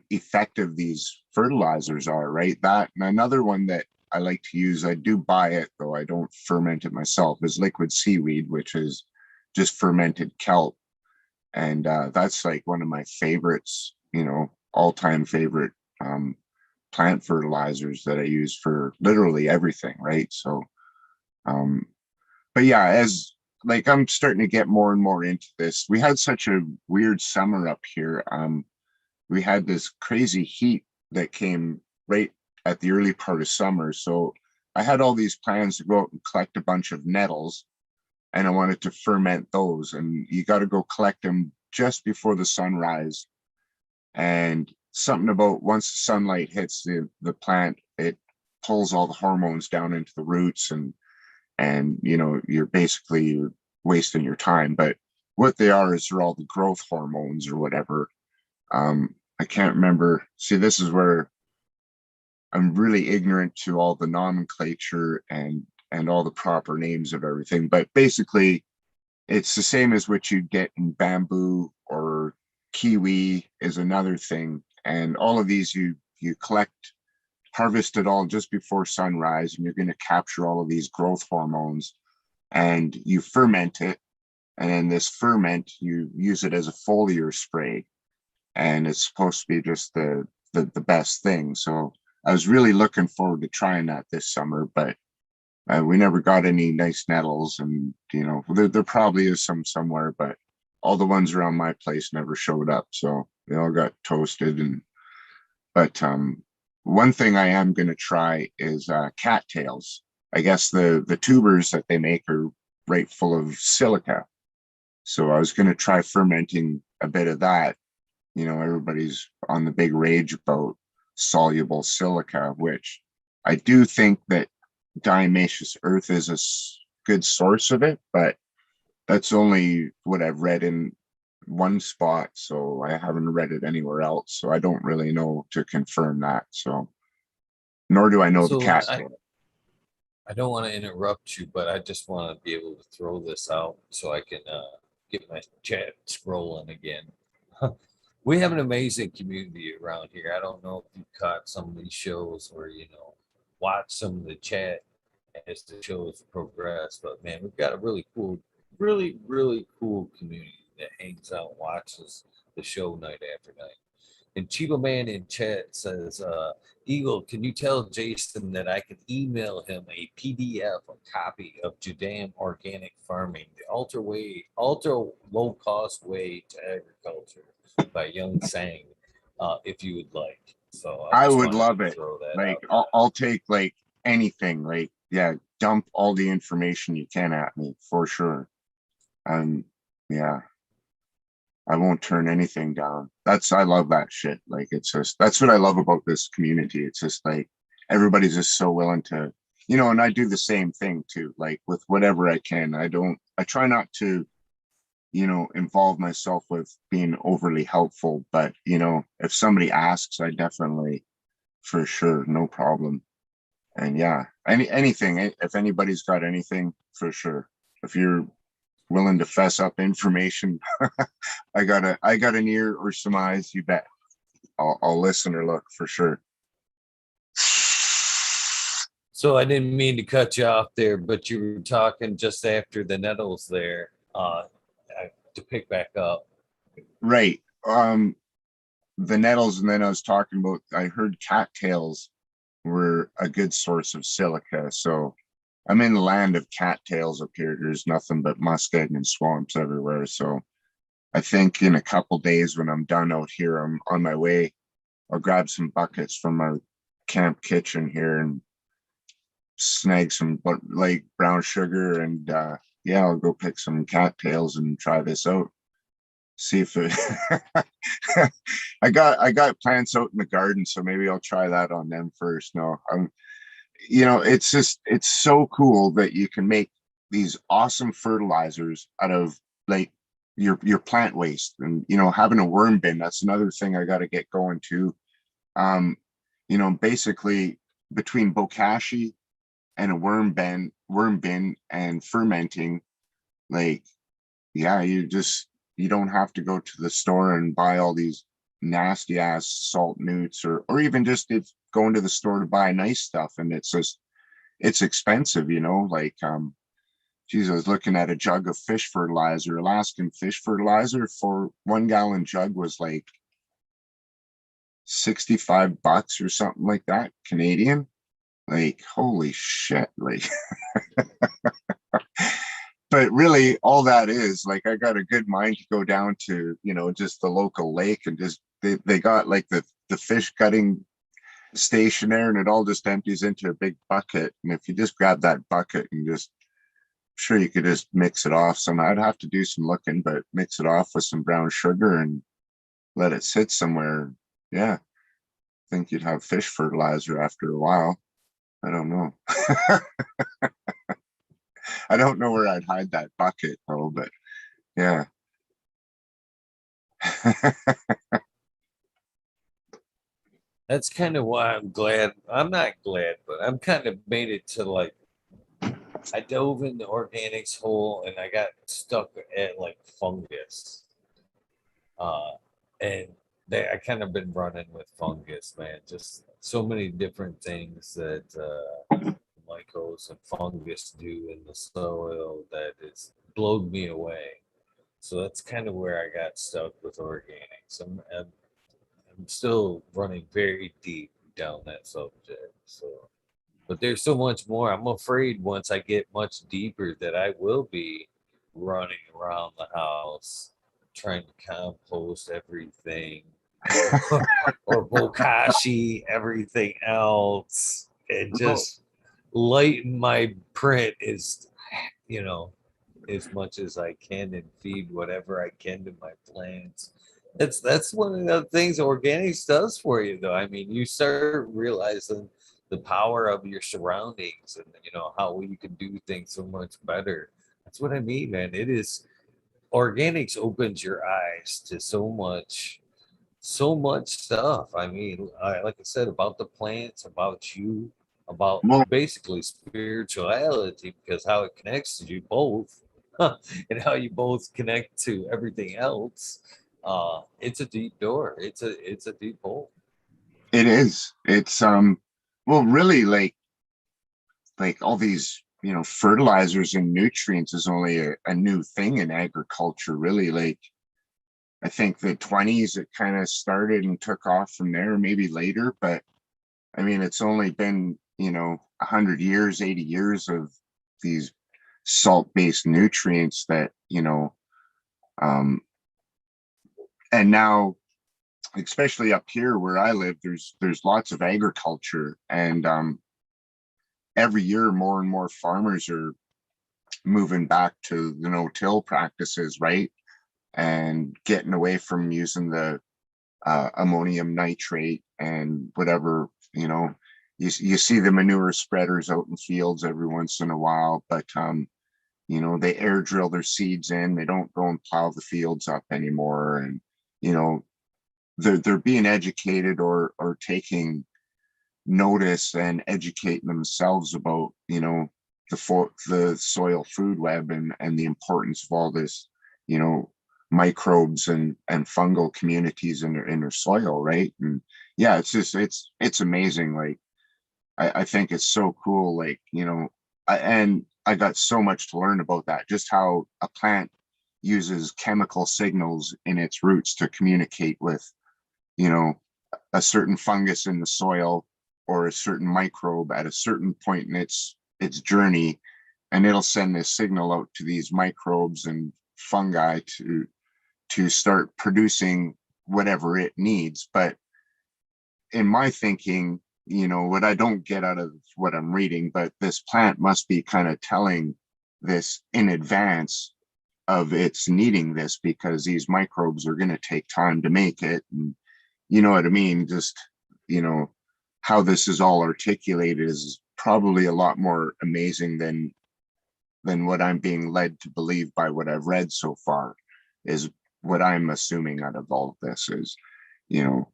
effective these fertilizers are, right? That and another one that I like to use, I do buy it though I don't ferment it myself, is liquid seaweed, which is just fermented kelp. And that's like one of my favorites, all-time favorite plant fertilizers that I use for literally everything, right? So um but yeah, as like I'm starting to get more and more into this. We had such a weird summer up here. We had this crazy heat that came right at the early part of summer. So I had all these plans to go out and collect a bunch of nettles, and I wanted to ferment those. And you got to go collect them just before the sunrise. And something about once the sunlight hits the plant, it pulls all the hormones down into the roots, and you're basically wasting your time. But what they are is they're all the growth hormones or whatever. I can't remember. See, this is where I'm really ignorant to all the nomenclature and all the proper names of everything. But basically, it's the same as what you get in bamboo, or kiwi is another thing. And all of these you collect, harvest it all just before sunrise, and you're going to capture all of these growth hormones, and you ferment it. And then this ferment, you use it as a foliar spray, and it's supposed to be just the best thing. So I was really looking forward to trying that this summer, but we never got any nice nettles. And there probably is some somewhere, but all the ones around my place never showed up, so they all got toasted. But one thing I am going to try is cattails. I guess the tubers that they make are right full of silica, so I was going to try fermenting a bit of that. Everybody's on the big rage about soluble silica, which I do think that diatomaceous earth is a good source of it, but that's only what I've read in one spot, so I haven't read it anywhere else, so I don't really know to confirm that. So nor do I know the So cattail. I don't want to interrupt you, but I just want to be able to throw this out so I can get my chat scrolling again. We have an amazing community around here. I don't know if you caught some of these shows or watch some of the chat as the shows progress, but man, we've got a really cool, really cool community that hangs out and watches the show night after night. And Chiba Man in chat says, Eagle, can you tell Jason that I can email him a PDF, a copy of Judam Organic Farming, the ultra low cost way to agriculture by Young Sang, if you would like. So I I just would wanted love to it. throw that Like out there. I'll take like anything. Like, yeah, dump all the information you can at me for sure. Yeah, I won't turn anything down. I love that shit. Like, it's just, that's what I love about this community. It's just like everybody's just so willing to, and I do the same thing too. Like with whatever I can. I try not to, involve myself with being overly helpful, but if somebody asks, I definitely, for sure, no problem. And yeah, anything, if anybody's got anything, for sure. If you're willing to fess up information, I got an ear or some eyes, you bet. I'll listen or look for sure. So I didn't mean to cut you off there, but you were talking just after the nettles there, to pick back up. Right. The nettles, and then I was talking about, I heard cattails were a good source of silica. So I'm in the land of cattails up here. There's nothing but muskeg and swamps everywhere. So I think in a couple days when I'm done out here, I'm on my way. I'll grab some buckets from our camp kitchen here and snag some like brown sugar, and yeah, I'll go pick some cattails and try this out. See if it I got plants out in the garden, so maybe I'll try that on them first. No, it's so cool that you can make these awesome fertilizers out of like your plant waste. And having a worm bin, that's another thing I got to get going to. um Basically, between bokashi and a worm bin and fermenting, like, yeah, you don't have to go to the store and buy all these nasty ass salt newts, or even just if going to the store to buy nice stuff and it's just it's expensive, like geez, I was looking at a jug of fish fertilizer, Alaskan fish fertilizer, for 1 gallon jug was like $65 or something like that, Canadian. Like, holy shit. Like, but really all that is like, I got a good mind to go down to, just the local lake and just, they got like the fish gutting station there, and it all just empties into a big bucket. And if you just grab that bucket and just, sure, you could just mix it off. So I'd have to do some looking, but mix it off with some brown sugar and let it sit somewhere. Yeah. I think you'd have fish fertilizer after a while. I don't know. I don't know where I'd hide that bucket though, but yeah. That's kind of why I'm glad. I'm not glad, but I'm kind of made it to like, I dove in the organics hole and I got stuck at like fungus. And I kind of been running with fungus, man. Just so many different things that microbes and fungus do in the soil that it's blowed me away. So that's kind of where I got stuck with organics. I'm still running very deep down that subject. So, but there's so much more. I'm afraid once I get much deeper that I will be running around the house trying to compost everything or bokashi everything else and Well, just lighten my print is, you know, as much as I can and feed whatever I can to my plants. That's one of the things organics does for you, though. I mean, you start realizing the power of your surroundings and how you can do things so much better. That's what I mean, man. It is organics opens your eyes to so much stuff. I mean, like I said, about the plants, about you, about well, basically spirituality, because how it connects to you both, and how you both connect to everything else. It's a deep door. It's a deep hole. it is. It's well, really, like all these, fertilizers and nutrients is only a new thing in agriculture, really. Like, I think the 20s it kind of started and took off from there, maybe later, but I mean, it's only been, 100 years, 80 years of these salt-based nutrients that, um, and now, especially up here where I live, there's lots of agriculture, and every year more and more farmers are moving back to the no-till practices, right? And getting away from using the ammonium nitrate and whatever, you see the manure spreaders out in fields every once in a while, but they air drill their seeds in, they don't go and plow the fields up anymore. And you know they're being educated, or taking notice and educating themselves about the soil food web, and the importance of all this, you know microbes and fungal communities in their soil, right? And yeah, it's amazing. Like, I think it's so cool. Like, and I got so much to learn about that, just how a plant uses chemical signals in its roots to communicate with, you know a certain fungus in the soil, or a certain microbe at a certain point in its journey, and it'll send this signal out to these microbes and fungi to start producing whatever it needs. But in my thinking, what I don't get out of what I'm reading, but this plant must be kind of telling this in advance of its needing this, because these microbes are going to take time to make it. And you know what I mean? Just, how this is all articulated is probably a lot more amazing than what I'm being led to believe by what I've read so far. Is what I'm assuming out of all of this is, you know,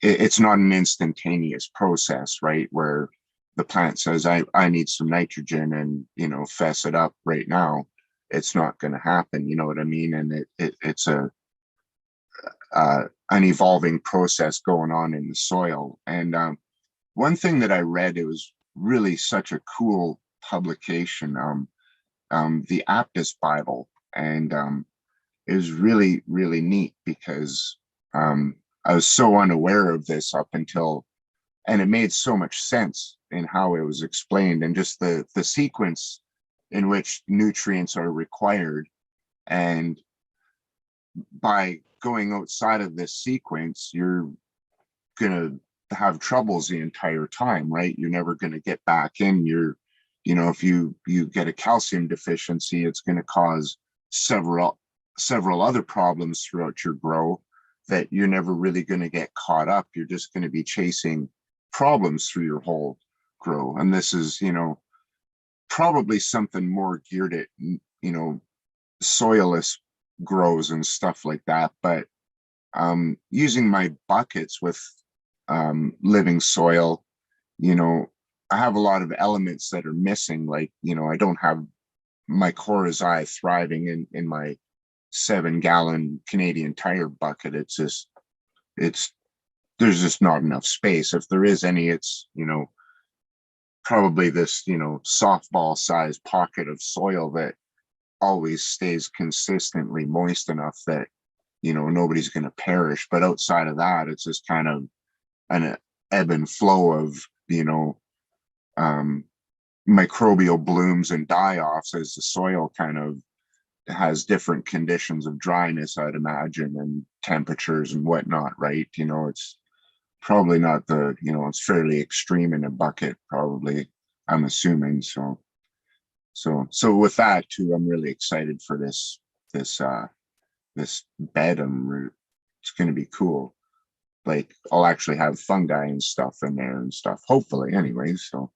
it's not an instantaneous process, right? Where the plant says, I need some nitrogen, and, fess it up right now. It's not going to happen. You know what I mean? And it's an evolving process going on in the soil. And one thing that I read, it was really such a cool publication, the Aptus Bible, and it was really, really neat because I was so unaware of this up until, and it made so much sense in how it was explained, and just the sequence in which nutrients are required. And by going outside of this sequence, you're gonna have troubles the entire time, right? You're never gonna get back in. If you get a calcium deficiency, it's gonna cause several other problems throughout your grow that you're never really gonna get caught up. You're just gonna be chasing problems through your whole grow. And this is, probably something more geared at, soilless grows and stuff like that. But using my buckets with living soil, I have a lot of elements that are missing. Like, I don't have my Corazai thriving in my 7-gallon Canadian Tire bucket. There's just not enough space. If there is any, it's, probably this, softball sized pocket of soil that always stays consistently moist enough that, nobody's going to perish. But outside of that, it's just kind of an ebb and flow of, microbial blooms and die-offs as the soil kind of has different conditions of dryness, I'd imagine, and temperatures and whatnot, right? It's probably not it's fairly extreme in a bucket, probably, I'm assuming. So with that too, I'm really excited for this bed. It's going to be cool. Like, I'll actually have fungi and stuff in there and stuff, hopefully, anyway. So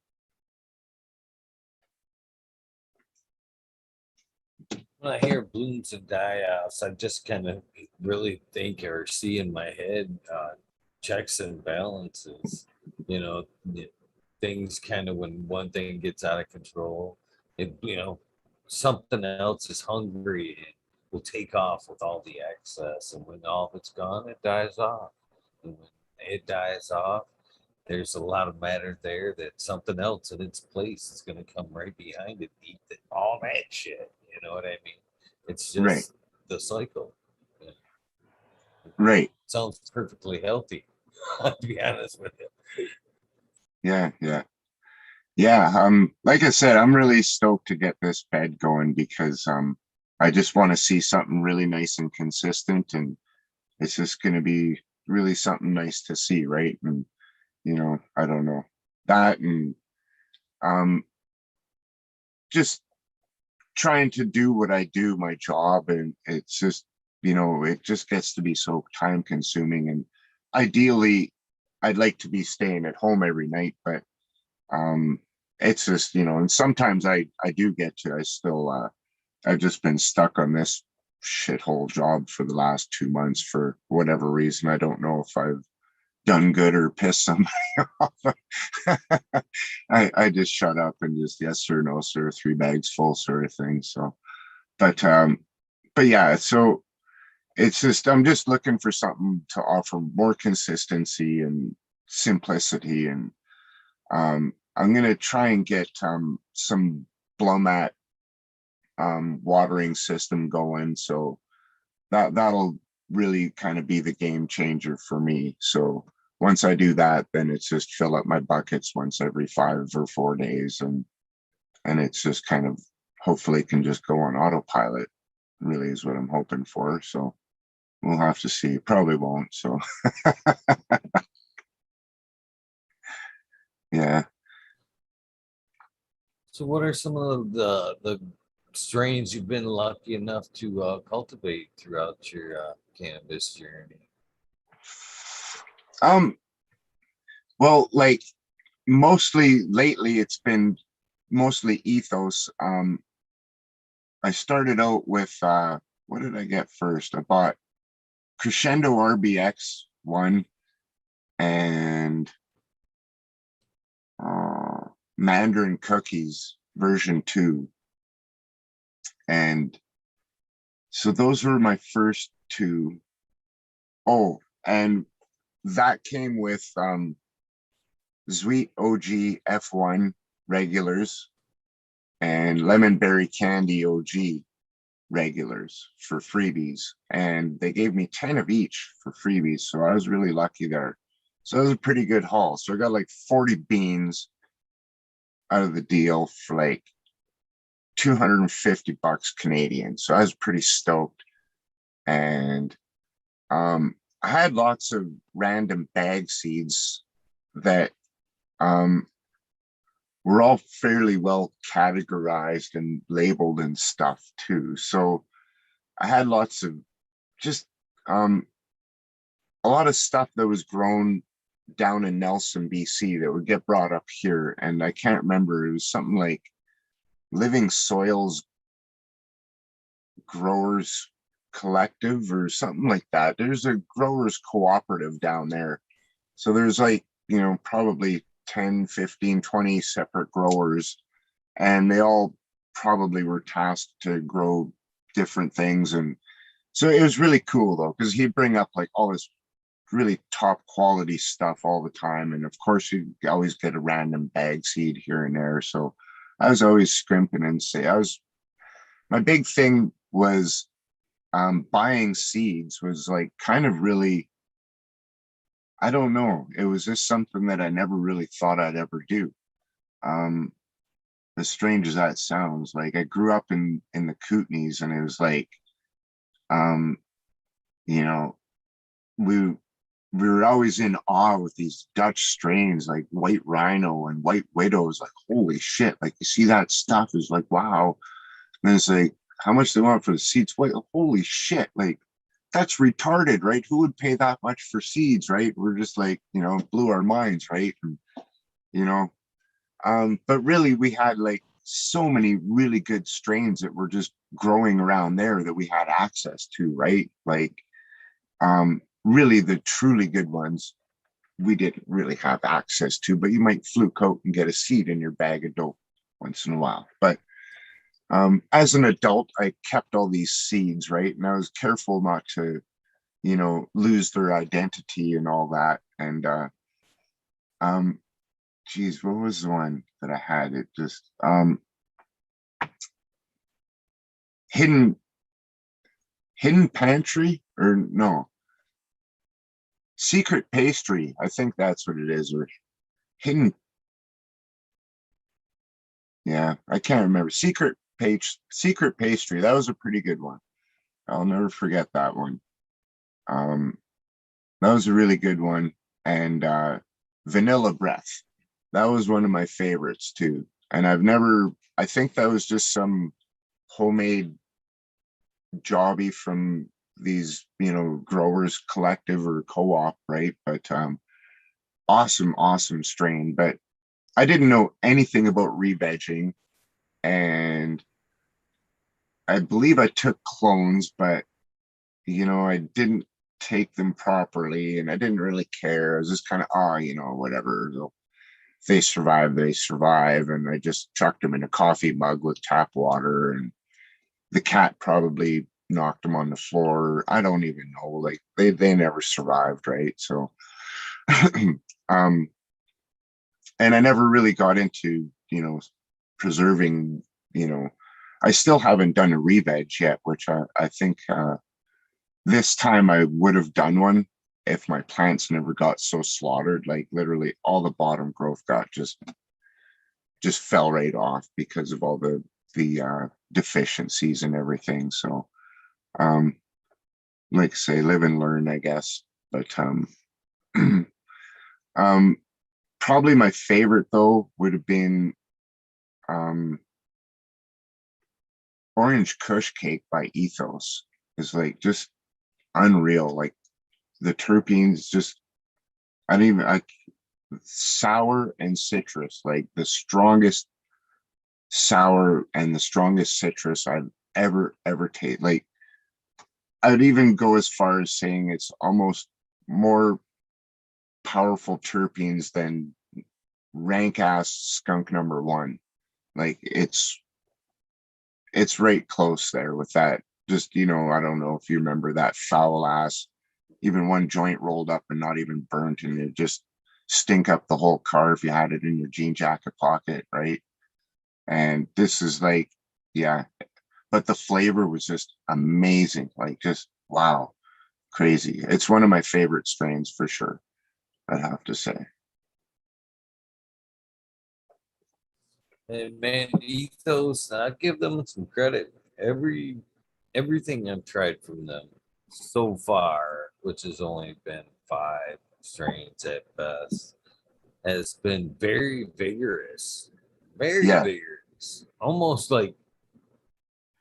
When I hear blooms and die-offs, I just kind of really think or see in my head checks and balances. You know, things kind of, when one thing gets out of control, something else is hungry and will take off with all the excess. And when all of it's gone, it dies off. And when it dies off, there's a lot of matter there that something else in its place is going to come right behind it, eat all that shit. You know what I mean? It's right, just the cycle. Yeah. right, Sounds perfectly healthy. I'll be honest with you. yeah, yeah, yeah. Like I said, I'm really stoked to get this bed going because I just want to see something really nice and consistent, and it's just going to be really something nice to see, right? And I don't know that, and um just trying to do what I do, my job, and it's just, it just gets to be so time consuming. And ideally, I'd like to be staying at home every night, but um it's just, and sometimes I do get to, I still I've just been stuck on this shithole job for the last 2 months for whatever reason. I don't know if I've done good or pissed somebody off. I just shut up and just yes sir, no sir, 3 bags full sort of thing. So, but yeah, so it's just, I'm just looking for something to offer more consistency and simplicity. And I'm gonna try and get some Blomat watering system going. So that'll really kind of be the game changer for me. So once I do that, then it's just fill up my buckets once every 5 or 4 days, and it's just kind of, hopefully can just go on autopilot, really is what I'm hoping for. So we'll have to see. Probably won't. So yeah. So, what are some of the strains you've been lucky enough to cultivate throughout your cannabis journey? Um, well, like mostly lately, it's been mostly ethos. I started out with what did I get first? I bought Crescendo RBX 1 and Mandarin Cookies version 2. And so those were my first two. Oh, and that came with Sweet OG F1 regulars and Lemon Berry Candy OG regulars for freebies. And they gave me 10 of each for freebies. So I was really lucky there. So it was a pretty good haul. So I got like 40 beans out of the deal for like 250 bucks Canadian. So I was pretty stoked. And I had lots of random bag seeds that were all fairly well categorized and labeled and stuff too. So I had lots of just a lot of stuff that was grown down in Nelson, BC that would get brought up here. And I can't remember, it was something like Living Soils Growers Collective or something like that. There's a growers cooperative down there. So there's like, probably 10, 15, 20 separate growers, and they all probably were tasked to grow different things. And so it was really cool though, because he'd bring up like all this really top quality stuff all the time. And of course, you always get a random bag seed here and there. So I was always scrimping and my big thing was buying seeds was like kind of really, I don't know. It was just something that I never really thought I'd ever do. Um, as strange as that sounds, like I grew up in the Kootenays, and it was like, um, you know, we we were always in awe with these Dutch strains like White Rhino and White Widows. Like, holy shit! Like you see that stuff is like, wow. And it's like, how much they want for the seeds? Wait, holy shit! Like that's retarded, right? Who would pay that much for seeds, right? We're just like, blew our minds, right? And, you know, but really we had like so many really good strains that were just growing around there that we had access to, right? Like, really the truly good ones we didn't really have access to, but you might fluke out and get a seed in your bag of dope once in a while. But as an adult, I kept all these seeds, right? And I was careful not to, lose their identity and all that. And um, geez, what was the one that I had? It just hidden hidden pantry, or no, secret pastry. I think that's what it is, or hidden. Yeah, I can't remember. Secret pastry. That was a pretty good one. I'll never forget that one. Um, that was a really good one. And vanilla breath. That was one of my favorites too. And I think that was just some homemade jobby from these, growers collective or co-op, right? But awesome strain. But I didn't know anything about re-vegging, and I believe I took clones, but I didn't take them properly, and I didn't really care. I was just kind of, whatever. If they survive, they survive. And I just chucked them in a coffee mug with tap water, and the cat probably knocked them on the floor. I don't even know. Like they never survived, right? So um and I never really got into, preserving, I still haven't done a re-veg yet, which I think this time I would have done one if my plants never got so slaughtered. Like literally all the bottom growth got just fell right off because of all the deficiencies and everything. So um like I say, live and learn, I guess. But um probably my favorite though would have been um Orange Kush Cake by Ethos. Is like just unreal. Like the terpenes, just I don't even I sour and citrus, like the strongest sour and the strongest citrus I've ever tasted. Like I'd even go as far as saying it's almost more powerful terpenes than rank ass skunk number one. Like it's right close there with that. Just, I don't know if you remember that foul ass even one joint rolled up and not even burnt, and it just stink up the whole car if you had it in your jean jacket pocket, right? And this is like, yeah, but the flavor was just amazing. Like, just wow, crazy. It's one of my favorite strains for sure, I'd have to say. And man, Ethos, I give them some credit. Everything I've tried from them so far, which has only been 5 strains at best, has been very vigorous. Very Yeah, vigorous. Almost like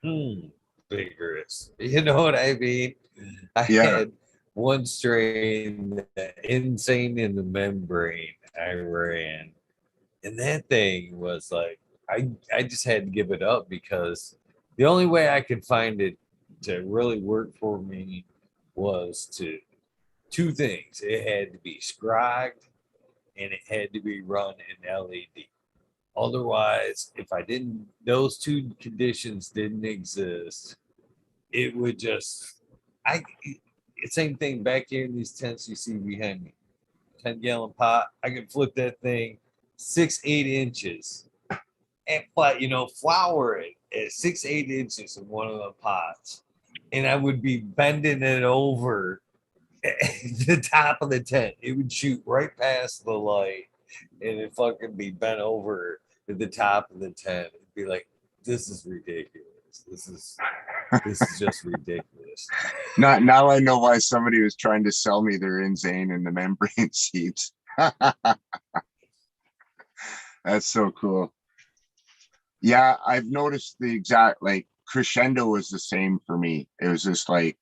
vigorous. You know what I mean? I yeah, had one strain, insane in the membrane, I ran. And that thing was like, I just had to give it up because the only way I could find it to really work for me was to two things. It had to be scrogged and it had to be run in LED. Otherwise, if I didn't, those two conditions didn't exist, it would just, I, same thing back here in these tents you see behind me. 10-gallon pot, I can flip that thing 6, 8 inches and flour it at 6, 8 inches in one of the pots. And I would be bending it over the top of the tent. It would shoot right past the light and it fucking be bent over to the top of the tent. It'd be like, this is ridiculous. This is just ridiculous. not now I know why somebody was trying to sell me their Insane and the membrane seeds. That's so cool. Yeah, I've noticed the exact, like, crescendo was the same for me. It was just like,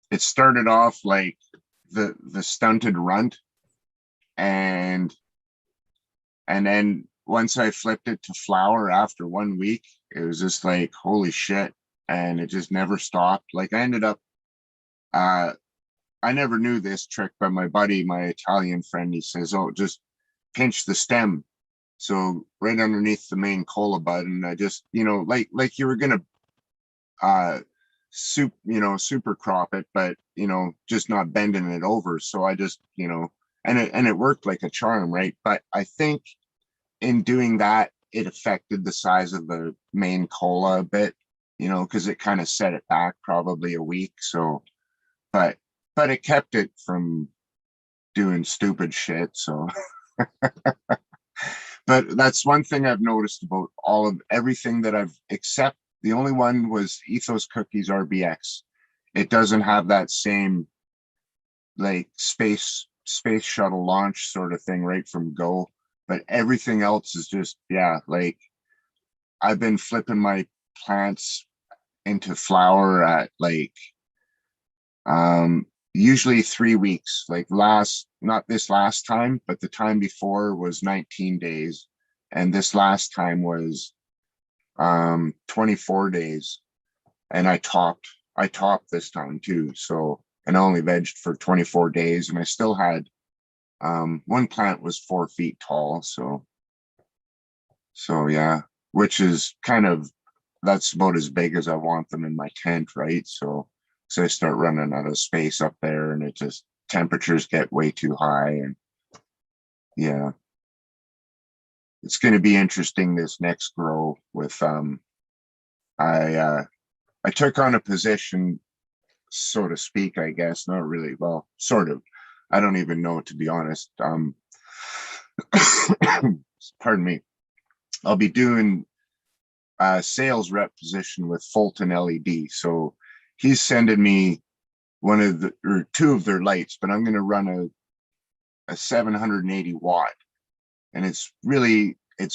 it started off like the stunted runt, and then once I flipped it to flower after 1 week, it was just like, holy shit. And it just never stopped. Like, I ended up, uh I never knew this trick, but my buddy, my Italian friend, he says, oh, just pinch the stem. So right underneath the main cola bud, and I just, like you were gonna super crop it, but just not bending it over. So I just, and it worked like a charm, right? But I think in doing that, it affected the size of the main cola a bit, because it kind of set it back probably a week. So, but it kept it from doing stupid shit. So, but that's one thing I've noticed about all of everything that I've, except the only one was Ethos Cookies RBX. It doesn't have that same like space shuttle launch sort of thing right from go, but everything else is just, yeah, like, I've been flipping my plants into flower at like um usually 3 weeks. Like, not this last time, but the time before was 19 days, and this last time was 24 days. And I topped this time too. So, and I only vegged for 24 days, and I still had one plant was 4 feet tall. So yeah, which is kind of, that's about as big as I want them in my tent, right? So I start running out of space up there, and it just, temperatures get way too high. And yeah, it's going to be interesting this next grow with I took on a position, so to speak, I guess, not really, well, sort of. I don't even know, to be honest. Pardon me. I'll be doing a sales rep position with Fulton LED. So he's sending me one of the, or two of their lights, but I'm going to run a 780 watt, and it's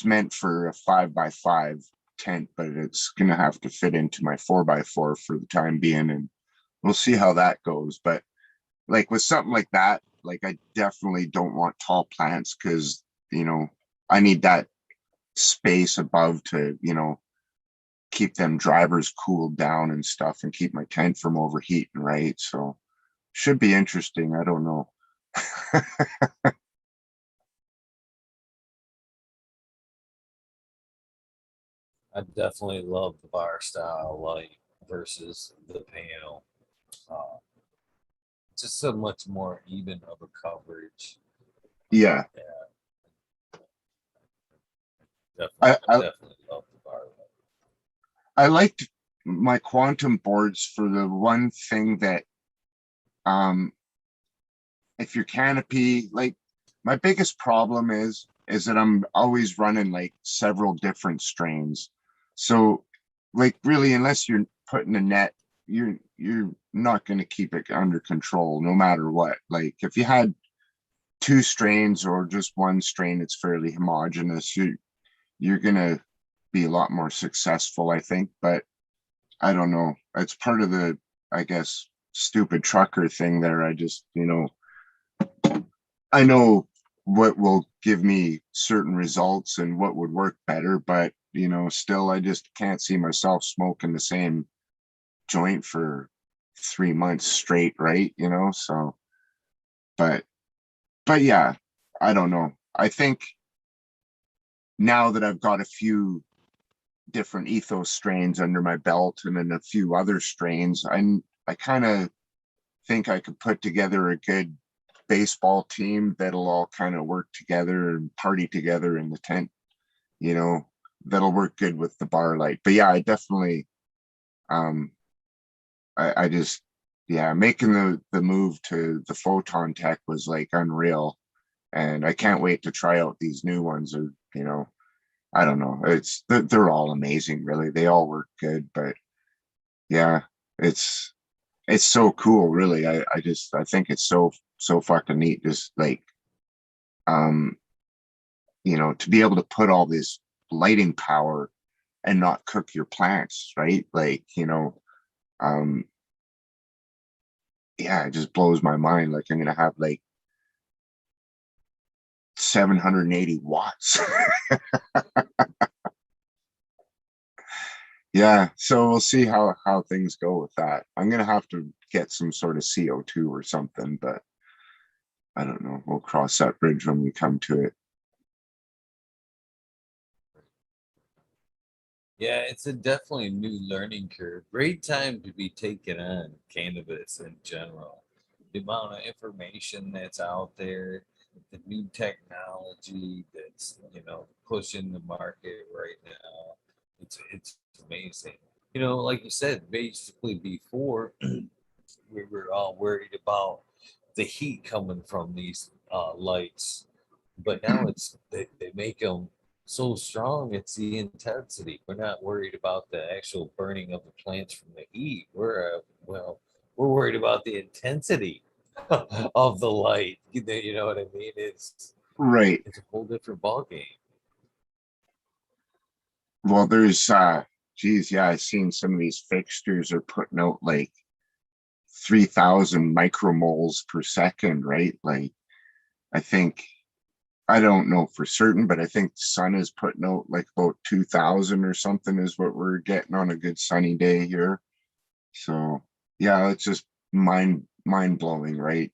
meant for a 5x5 tent, but it's going to have to fit into my 4x4 for the time being, and we'll see how that goes. But like with something like that, like, I definitely don't want tall plants, because I need that space above to keep them drivers cooled down and stuff, and keep my tent from overheating, right? So should be interesting. I don't know. I definitely love the bar style light versus the panel. Uh, just so much more even of a coverage. Yeah. Yeah, I, I, definitely love the bar. I liked my quantum boards for the one thing that, um, if your canopy, like, my biggest problem is that I'm always running like several different strains. So like really, unless you're putting a net, you're not going to keep it under control no matter what. Like if you had two strains or just one strain, it's fairly homogeneous. You're going to be a lot more successful, I think. But I don't know. It's part of the, I guess, stupid trucker thing there. I just, I know what will give me certain results and what would work better, but still I just can't see myself smoking the same joint for 3 months straight, right? So but yeah, I don't know. I think now that I've got a few different ethos strains under my belt and then a few other strains, I kind of think I could put together a good baseball team that'll all kind of work together and party together in the tent, you know, that'll work good with the bar light. But yeah, I definitely, um, I just, yeah, making the move to the photon tech was like unreal. And I can't wait to try out these new ones. Or, I don't know. They're all amazing, really. They all work good, but yeah, it's, it's so cool, really. I think it's so fucking neat. Just like, um, to be able to put all this lighting power and not cook your plants, right? Like, um, yeah, it just blows my mind. Like I'm gonna have like 780 watts. Yeah, so we'll see how things go with that. I'm gonna have to get some sort of CO2 or something, but I don't know. We'll cross that bridge when we come to it. Yeah, it's a definitely new learning curve. Great time to be taking on cannabis in general. The amount of information that's out there, the new technology that's pushing the market right now. It's amazing. Like you said, basically before we were all worried about the heat coming from these lights, but now they make them so strong. It's the intensity. We're not worried about the actual burning of the plants from the heat. We're worried about the intensity of the light. You know what I mean? Right. It's a whole different ball game. Well, there's geez, yeah, I've seen some of these fixtures are putting out like 3,000 micromoles per second, right? Like I think I don't know for certain, but I think the sun is putting out like about 2,000 or something is what we're getting on a good sunny day here. So yeah, it's just mind blowing, right?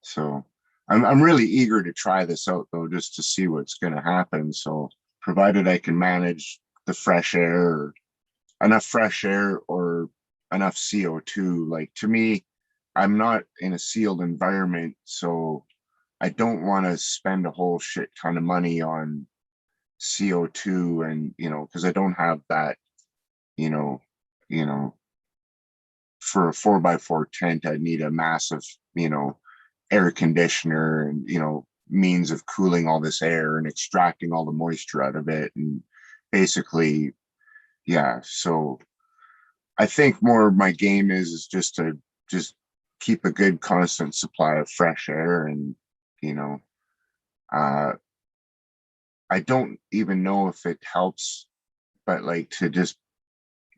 So I'm really eager to try this out though, just to see what's going to happen. So provided I can manage the fresh air, or enough fresh air or enough CO2, like to me, I'm not in a sealed environment, so I don't want to spend a whole shit ton of money on CO2, and because I don't have that, you know, you know, for a 4x4 tent, I need a massive, air conditioner and, means of cooling all this air and extracting all the moisture out of it. And basically, yeah. So I think more of my game is just to just keep a good constant supply of fresh air. And, you know, uh, I don't even know if it helps, but like to just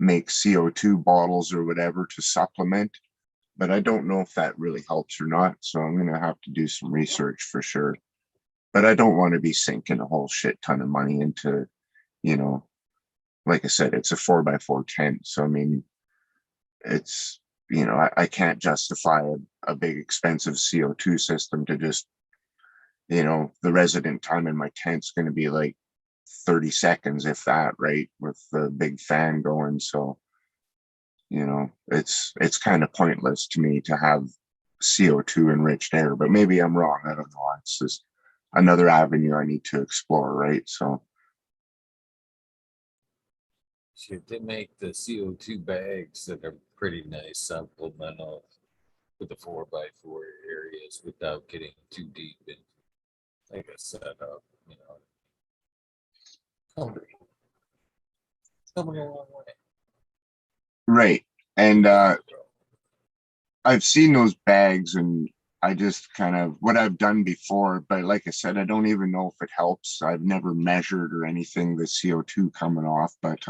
make CO2 bottles or whatever to supplement. But I don't know if that really helps or not. So I'm going to have to do some research for sure. But I don't want to be sinking a whole shit ton of money into, you know, like I said, it's a 4x4 tent. So, I mean, it's, I can't justify a big expensive CO2 system to just, the resident time in my tent's going to be like 30 seconds, if that, right? With the big fan going. So, it's kind of pointless to me to have CO2 enriched air, but maybe I'm wrong. I don't know. It's just another avenue I need to explore, right? So Shit, they make the CO2 bags that are pretty nice, supplemental with the 4x4 areas without getting too deep in like a setup, you know. Coming, coming a long way. right. And Good job, bro. I've seen those bags, and I just kind of what I've done before, but like I said, I don't even know if it helps. I've never measured or anything the CO2 coming off, but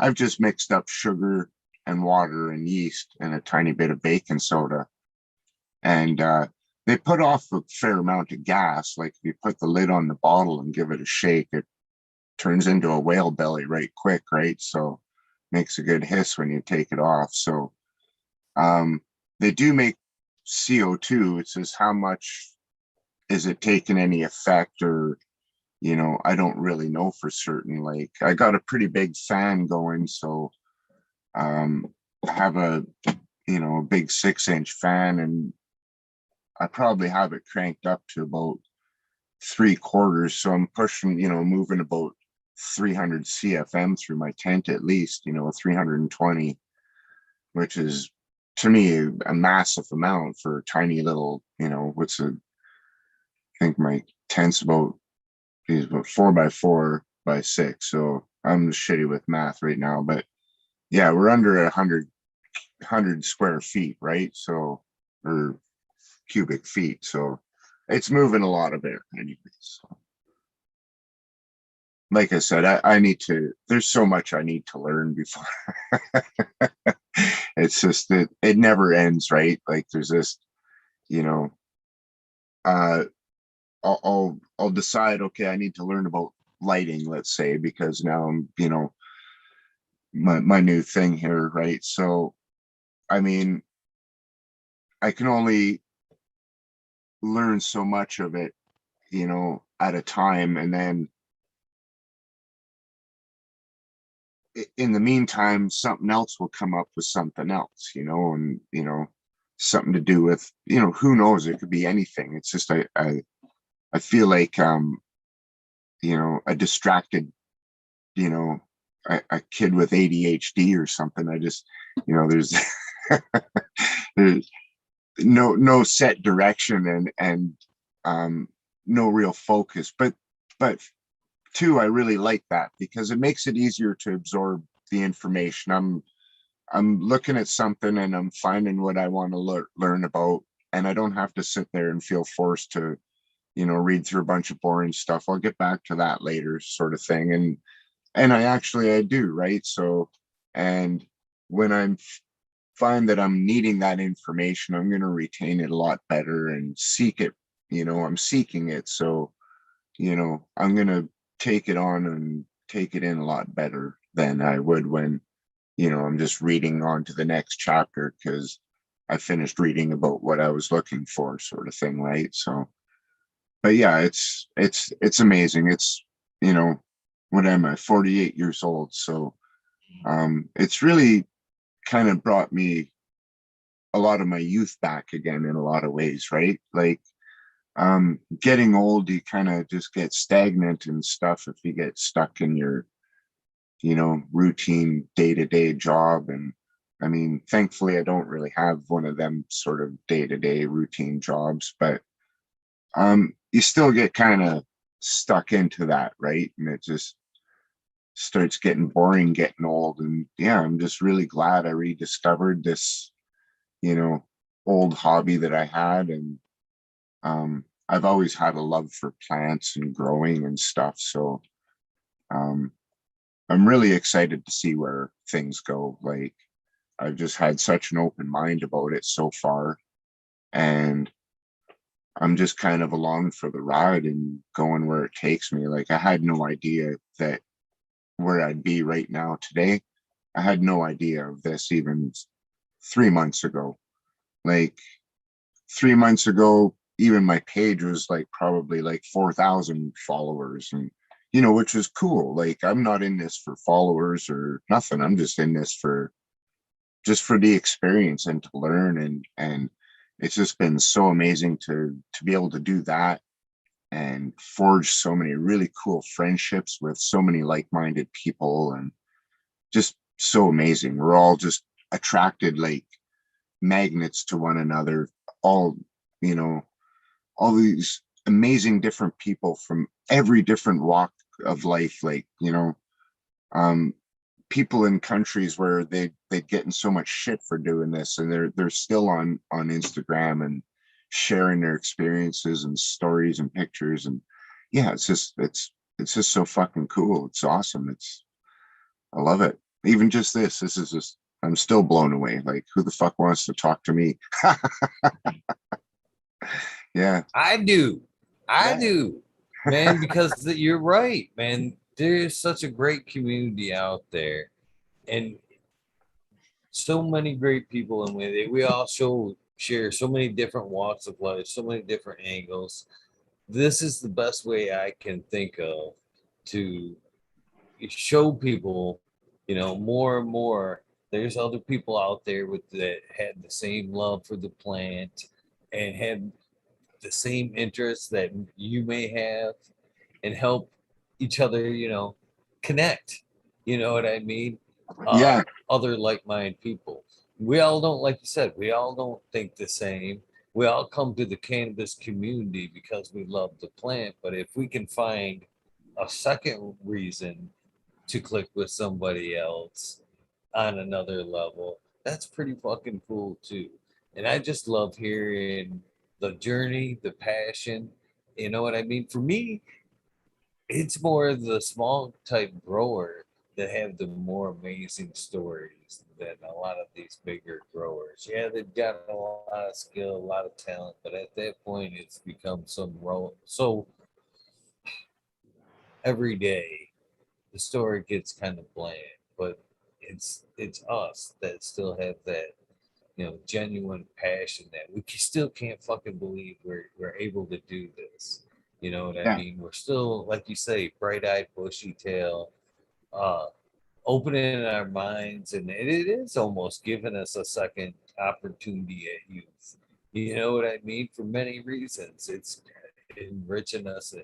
I've just mixed up sugar and water and yeast and a tiny bit of baking soda. And they put off a fair amount of gas. Like if you put the lid on the bottle and give it a shake, it turns into a whale belly right quick, right? So makes a good hiss when you take it off. So um, they do make CO2. It's just how much is it taking any effect, or I don't really know for certain. Like I got a pretty big fan going, so I have a big 6-inch fan, and I probably have it cranked up to about 3/4. So I'm pushing, moving about 300 CFM through my tent at least, 320, which is to me a massive amount for a tiny little, I think my tent's about 4x4x6. So I'm shitty with math right now, but yeah, we're under 100 square feet, right? So, or cubic feet. So it's moving a lot of air anyways. So, like I said, I need to, there's so much I need to learn before. It's just that it never ends, right? Like there's this, you know, uh, I'll decide, okay, I need to learn about lighting, let's say, because now I'm, my new thing here, right? So, I mean, I can only learn so much of it, at a time. And then in the meantime, something else will come up with something else, and, something to do with, who knows, it could be anything. It's just, I feel like, a distracted, you know, a kid with ADHD or something. I just, there's, there's no set direction, and no real focus. But two, I really like that because it makes it easier to absorb the information. I'm looking at something and I'm finding what I want to learn about, and I don't have to sit there and feel forced to, read through a bunch of boring stuff. I'll get back to that later, sort of thing. And I do, right? So, and when I'm find that I'm needing that information, I'm going to retain it a lot better and seek it. I'm seeking it. So, I'm going to take it on and take it in a lot better than I would when, I'm just reading on to the next chapter because I finished reading about what I was looking for, sort of thing. Right. So, but yeah, it's amazing. It's, what am I, 48 years old. So, it's really kind of brought me a lot of my youth back again in a lot of ways, right? Like getting old, you kind of just get stagnant and stuff if you get stuck in your, routine day-to-day job. And I mean, thankfully I don't really have one of them sort of day-to-day routine jobs, but you still get kind of stuck into that, right? And it just starts getting boring, getting old. And yeah, I'm just really glad I rediscovered this, you know, old hobby that I had. And I've always had a love for plants and growing and stuff. So um, I'm really excited to see where things go. Like I've just had such an open mind about it so far. And I'm just kind of along for the ride and going where it takes me. Like I had no idea that where I'd be right now today. I had no idea of this even 3 months ago. Like 3 months ago, even my page was like probably like 4,000 followers, and which was cool. Like I'm not in this for followers or nothing. I'm just in this for the experience and to learn and it's just been so amazing to be able to do that and forge so many really cool friendships with so many like-minded people, and just so amazing. We're all just attracted like magnets to one another, all, you know, all these amazing different people from every different walk of life, like, um people in countries where they'd get in so much shit for doing this, and they're still on Instagram and sharing their experiences and stories and pictures. And yeah, it's just so fucking cool. It's awesome. I love it. Even just this is just, I'm still blown away. Like, who the fuck wants to talk to me? Yeah. I do. I Yeah. do, man, because you're right, man. There's such a great community out there, and so many great people, and we all share so many different walks of life, so many different angles. This is the best way I can think of to show people, more and more. There's other people out there with that had the same love for the plant and had the same interests that you may have, and help each other, connect. You know what I mean? Yeah. Other like-minded people. We all don't, like you said, we all don't think the same. We all come to the cannabis community because we love the plant. But if we can find a second reason to click with somebody else on another level, that's pretty fucking cool too. And I just love hearing the journey, the passion. You know what I mean? For me, it's more the small type grower that have the more amazing stories than a lot of these bigger growers. Yeah, they've got a lot of skill, a lot of talent, but at that point, it's become some role. So every day, the story gets kind of bland. But it's us that still have that, genuine passion that we still can't fucking believe we're able to do this. You know what I Yeah. mean? We're still, like you say, bright-eyed, bushy-tail, uh, opening our minds, and it is almost giving us a second opportunity at youth. You know what I mean? For many reasons, it's enriching us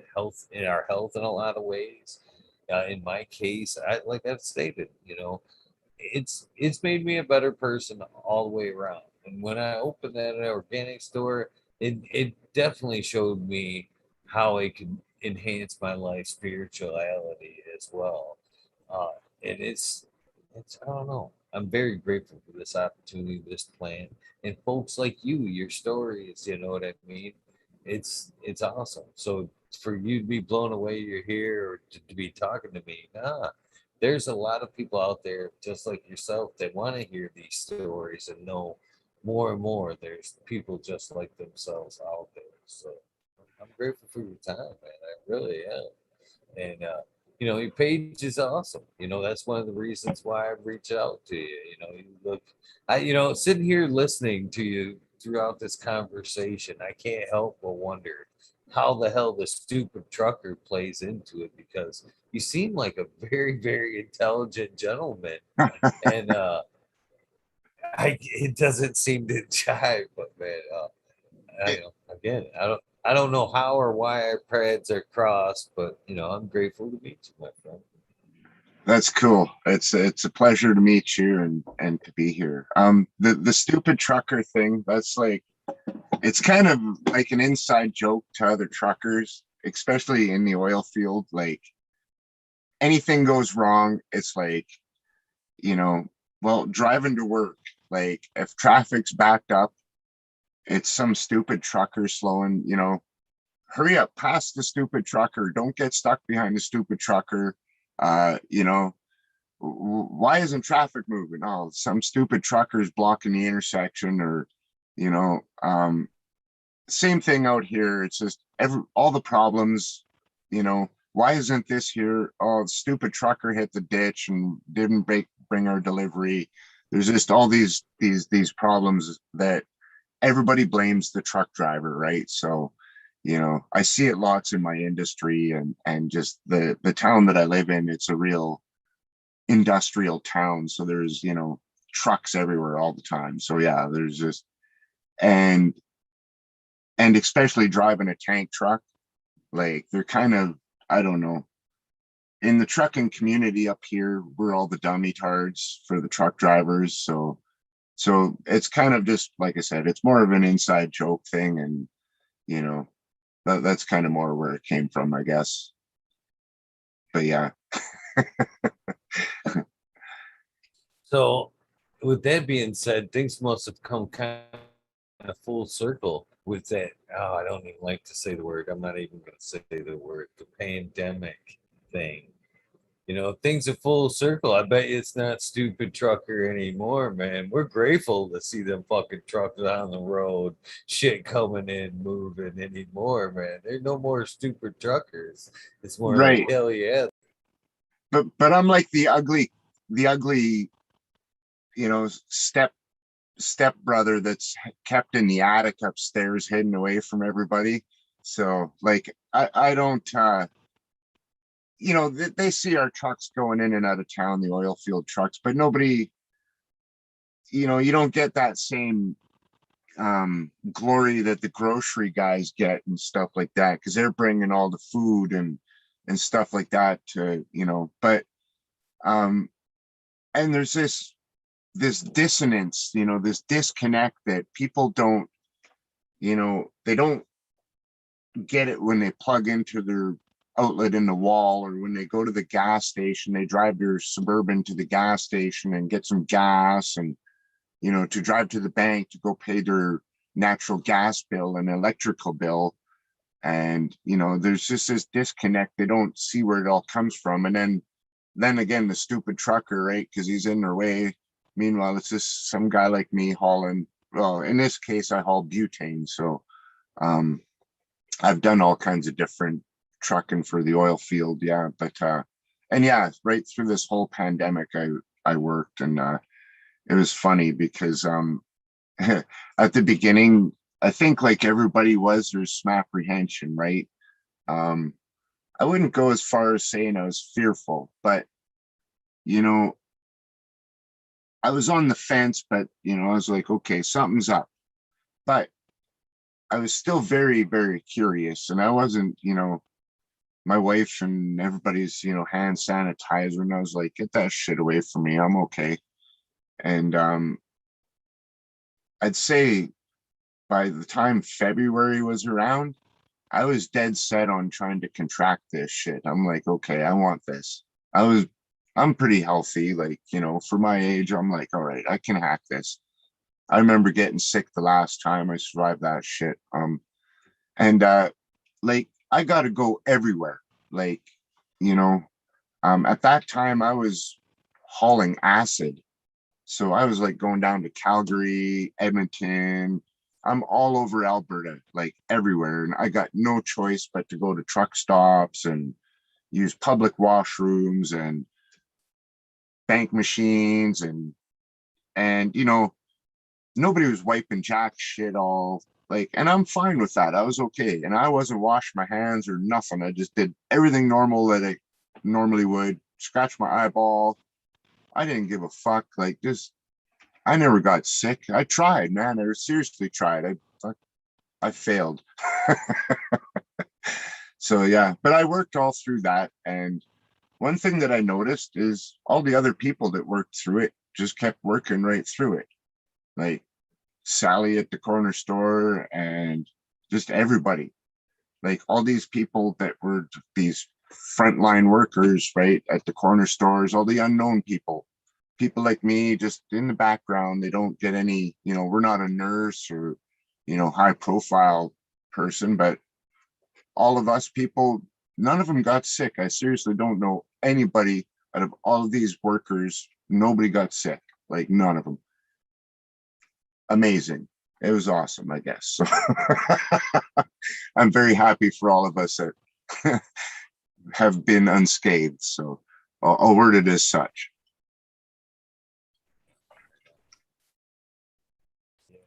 in our health in a lot of ways. In my case, like I've stated, it's made me a better person all the way around. And when I opened that organic store, it definitely showed me how it could enhance my life spirituality as well. Uh, and it's I don't know. I'm very grateful for this opportunity, this plan, and folks like you, your stories. You know what I mean? It's awesome. So for you to be blown away, you're here, or to be talking to me, nah, there's a lot of people out there just like yourself that want to hear these stories and know more and more. There's people just like themselves out there. So I'm grateful for your time, man. I really am. And your page is awesome. That's one of the reasons why I reach out to you. You look, sitting here listening to you throughout this conversation, I can't help but wonder how the hell the stupid trucker plays into it, because you seem like a very, very intelligent gentleman, and it doesn't seem to jive. But man, It, again, I don't know how or why our paths are crossed, but I'm grateful to meet you, my friend. that's cool. It's a pleasure to meet you and to be here. The stupid trucker thing, that's like, it's kind of like an inside joke to other truckers, especially in the oil field. Like, anything goes wrong, it's like, you know, well, driving to work, like if traffic's backed up, it's some stupid trucker slowing, hurry up past the stupid trucker. Don't get stuck behind the stupid trucker. You know, why isn't traffic moving? Oh, some stupid truckers blocking the intersection, or, you know, same thing out here. It's just all the problems, why isn't this here? Oh, the stupid trucker hit the ditch and didn't bring our delivery. There's just all these problems that everybody blames the truck driver, right? So, I see it lots in my industry, and just the town that I live in, it's a real industrial town. So there's, trucks everywhere all the time. So yeah, there's just, and and especially driving a tank truck, like they're kind of, I don't know. In the trucking community up here, we're all the dummy tards for the truck drivers. So it's kind of just like I said, it's more of an inside joke thing, and you know that's kind of more where it came from, I guess. But yeah, So, with that being said, things must have come kind of full circle with that. Oh, I don't even like to say the word. I'm not even going to say the word. The pandemic thing. You know, things are full circle. I bet you it's not stupid trucker anymore, man. We're grateful to see them fucking trucks on the road, shit coming in, moving anymore, man. There's no more stupid truckers. It's more like right. hell yeah. But I'm like the ugly, step brother that's kept in the attic upstairs, hidden away from everybody. So like I don't they see our trucks going in and out of town, the oil field trucks, but nobody, you don't get that same glory that the grocery guys get and stuff like that, because they're bringing all the food and stuff like that to, but um and there's this dissonance, this disconnect that people don't, they don't get it when they plug into their outlet in the wall, or when they go to the gas station, they drive their Suburban to the gas station and get some gas, and to drive to the bank to go pay their natural gas bill and electrical bill. And there's just this disconnect. They don't see where it all comes from. And then again, the stupid trucker, right? Because he's in their way. Meanwhile, it's just some guy like me hauling, well, in this case I haul butane. So um I've done all kinds of different trucking for the oil field. Yeah. But and yeah, right through this whole pandemic, I worked, and it was funny because at the beginning, I think like everybody was, there's some apprehension, right? um I wouldn't go as far as saying I was fearful, but you know I was on the fence. But I was like, okay, something's up. But I was still very, very curious, and I wasn't, my wife and everybody's, hand sanitizer, and I was like, get that shit away from me. I'm okay. And I'd say by the time February was around, I was dead set on trying to contract this shit. I'm like, okay, I want this. I'm pretty healthy, like, for my age. I'm like, all right, I can hack this. I remember getting sick the last time. I survived that shit. And like I got to go everywhere. Like, you know, at that time I was hauling acid. So I was like going down to Calgary, Edmonton. I'm all over Alberta, like everywhere. And I got no choice but to go to truck stops and use public washrooms and bank machines, and nobody was wiping jack shit all, like, and I'm fine with that. I was okay. And I wasn't washing my hands or nothing. I just did everything normal that I normally would. Scratch my eyeball. I didn't give a fuck. Like, just, I never got sick. I tried, man. I seriously tried. I failed. So yeah, but I worked all through that. And one thing that I noticed is all the other people that worked through it just kept working right through it. Like Sally at the corner store, and just everybody, like all these people that were these frontline workers, right, at the corner stores, all the unknown people like me, just in the background. They don't get any, we're not a nurse or, high profile person, but all of us people, none of them got sick. I seriously don't know anybody out of all of these workers. Nobody got sick, like none of them. Amazing. It was awesome, I guess. So I'm very happy for all of us that have been unscathed. So I'll word it as such. Yeah,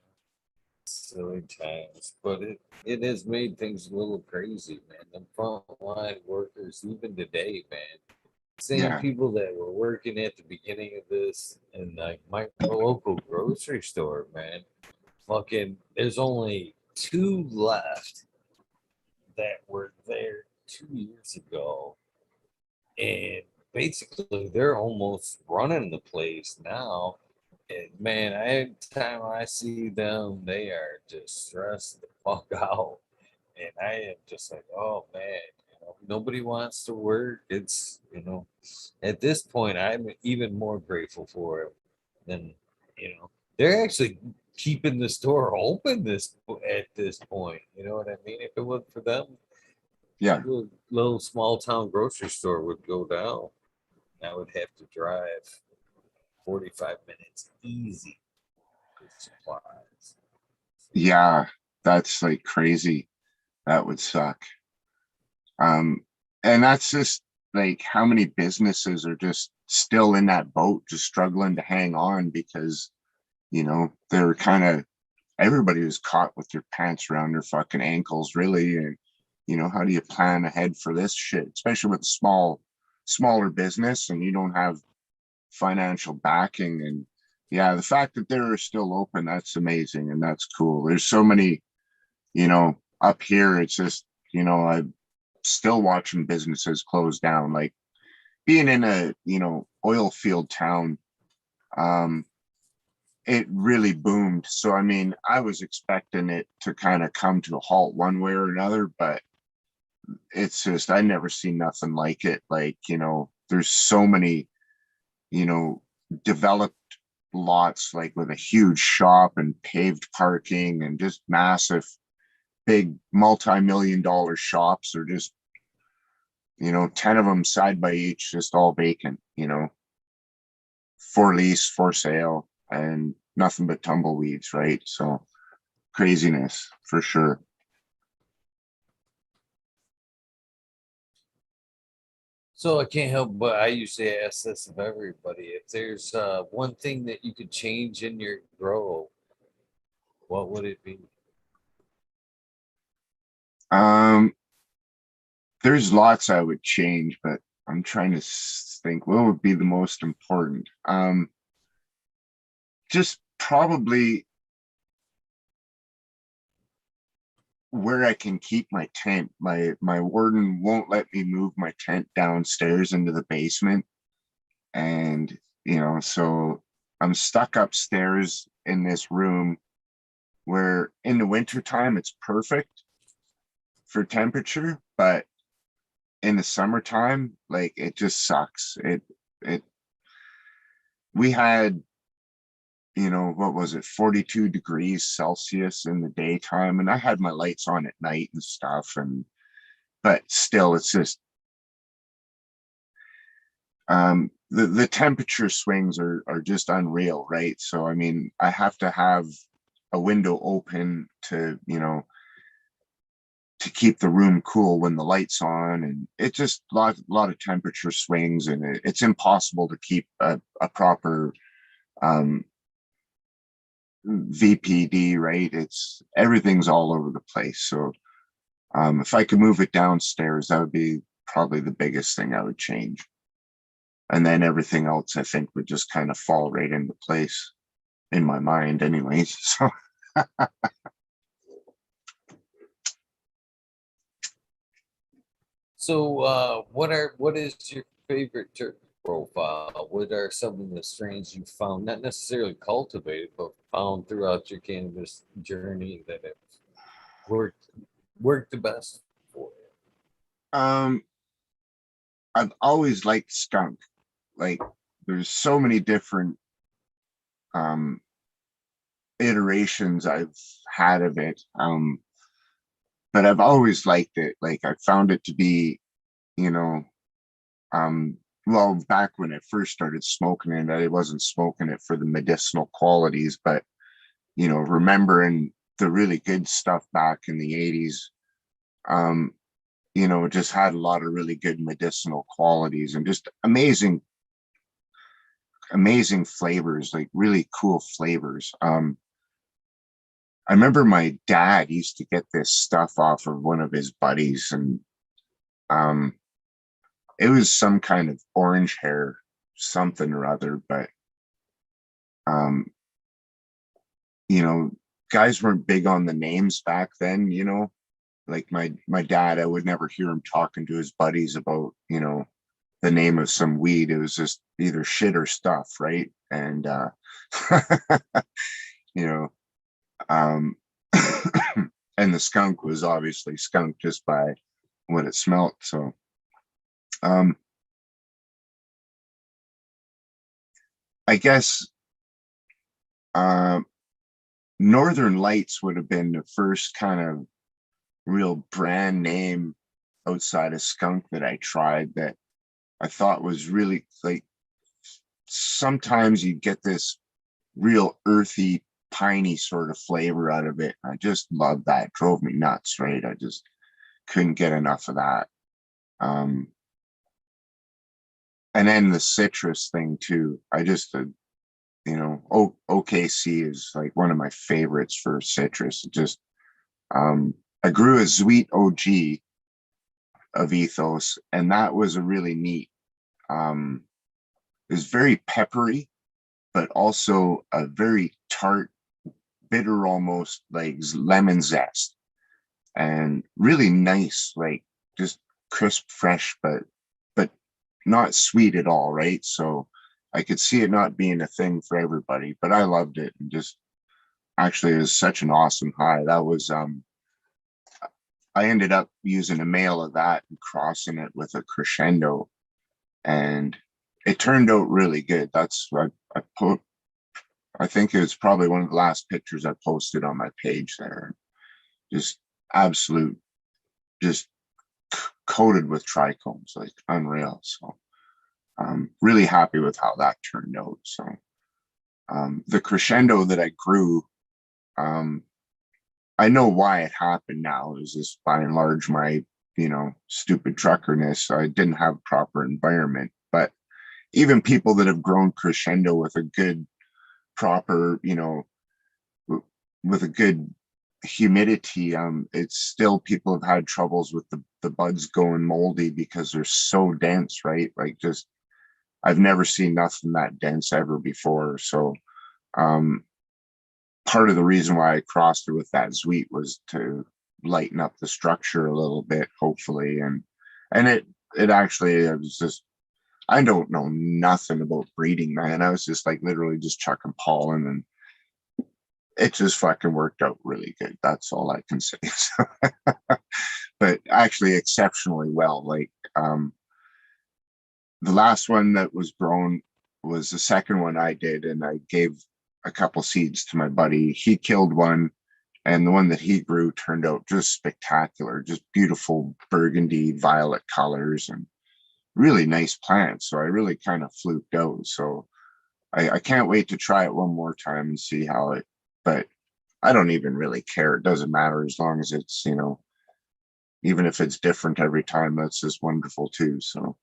silly times, but it has made things a little crazy, man. The frontline workers, even today, man. Same Yeah. people that were working at the beginning of this, and like my local grocery store, man. Fucking, there's only two left that were there 2 years ago, and basically they're almost running the place now. And man, every time I see them, they are just stressed the fuck out, and I am just like, oh man, nobody wants to work. It's at this point, I'm even more grateful for it than they're actually keeping the store open at this point. You know what I mean? If it wasn't for them, Yeah. little small town grocery store would go down. I would have to drive 45 minutes easy with supplies. Yeah. That's like crazy. That would suck. And that's just like how many businesses are just still in that boat, just struggling to hang on because, they're kind of everybody was caught with their pants around their fucking ankles, really. And, how do you plan ahead for this shit, especially with smaller business and you don't have financial backing? And yeah, the fact that they're still open, that's amazing. And that's cool. There's so many, up here, it's just, I'm still watching businesses close down, like being in a, oil field town. It really boomed. So, I mean, I was expecting it to kind of come to a halt one way or another, but it's just, I never seen nothing like it. Like, there's so many, you know, developed lots, like with a huge shop and paved parking and just massive, big multi-million dollar shops, or just, 10 of them side by each, just all vacant, for lease, for sale, and nothing but tumbleweeds, right? So craziness for sure. So I can't help but I usually ask this of everybody. If there's one thing that you could change in your grow, what would it be? Um, there's lots I would change, but I'm trying to think what would be the most important. Just probably where I can keep my tent. My warden won't let me move my tent downstairs into the basement, and so I'm stuck upstairs in this room where in the wintertime it's perfect for temperature, but in the summertime, like, it just sucks. It We had, what was it, 42 degrees Celsius in the daytime, and I had my lights on at night and stuff, and but still it's just the temperature swings are just unreal, right? So I mean, I have to have a window open to, to keep the room cool when the lights on, and it just lot of temperature swings, and it's impossible to keep a proper um VPD, right? It's everything's all over the place. So if I could move it downstairs, that would be probably the biggest thing I would change. And then everything else, I think, would just kind of fall right into place in my mind anyways. So So what is your favorite turkey profile? What are some of the strains you found, not necessarily cultivated, but found throughout your cannabis journey that have worked worked the best for you? um I've always liked skunk. Like, there's so many different um iterations I've had of it. But I've always liked it. Like, I found it to be, you know, um well, back when I first started smoking it, I wasn't smoking it for the medicinal qualities, but remembering the really good stuff back in the 80s, um, it just had a lot of really good medicinal qualities and just amazing flavors, like really cool flavors. I remember my dad used to get this stuff off of one of his buddies, and um, it was some kind of orange hair, something or other, but um, you know, guys weren't big on the names back then, you know. Like my dad, I would never hear him talking to his buddies about, you know, the name of some weed. It was just either shit or stuff, right? And you know, um and the skunk was obviously skunk just by what it smelt. So um I guess um Northern Lights would have been the first kind of real brand name outside of skunk that I tried that I thought was really like, sometimes you get this real earthy, piney sort of flavor out of it. I just loved that. It drove me nuts, right? I just couldn't get enough of that. Um, and then the citrus thing too. I just, you know, OKC is like one of my favorites for citrus. It just, I grew a sweet OG of Ethos, and that was a really neat. It was very peppery, but also a very tart, bitter, almost like lemon zest, and really nice, like just crisp, fresh, but not sweet at all, right? So I could see it not being a thing for everybody, but I loved it, and just actually it was such an awesome high. That was I ended up using a male of that and crossing it with a crescendo, and it turned out really good. That's what I put. I think it was probably one of the last pictures I posted on my page there. Just absolute, just coated with trichomes, like unreal. So I'm really happy with how that turned out. So the crescendo that I grew, um, I know why it happened now. Is just by and large my, you know, stupid truckerness. I didn't have proper environment, but even people that have grown crescendo with a good proper, you know, with a good humidity, it's still, people have had troubles with the buds going moldy because they're so dense, right? Like, just I've never seen nothing that dense ever before. So um part of the reason why I crossed it with that sweet was to lighten up the structure a little bit, hopefully. And it actually, it was just, I don't know nothing about breeding, man. I was just like literally just chucking pollen, and it just fucking worked out really good. That's all I can say. But actually exceptionally well. Like the last one that was grown was the second one I did, and I gave a couple seeds to my buddy. He killed one, and the one that he grew turned out just spectacular, just beautiful burgundy violet colors and really nice plants. So I really kind of fluked out. So I can't wait to try it one more time and see how it, but I don't even really care. It doesn't matter as long as it's, you know, even if it's different every time, that's just wonderful too. So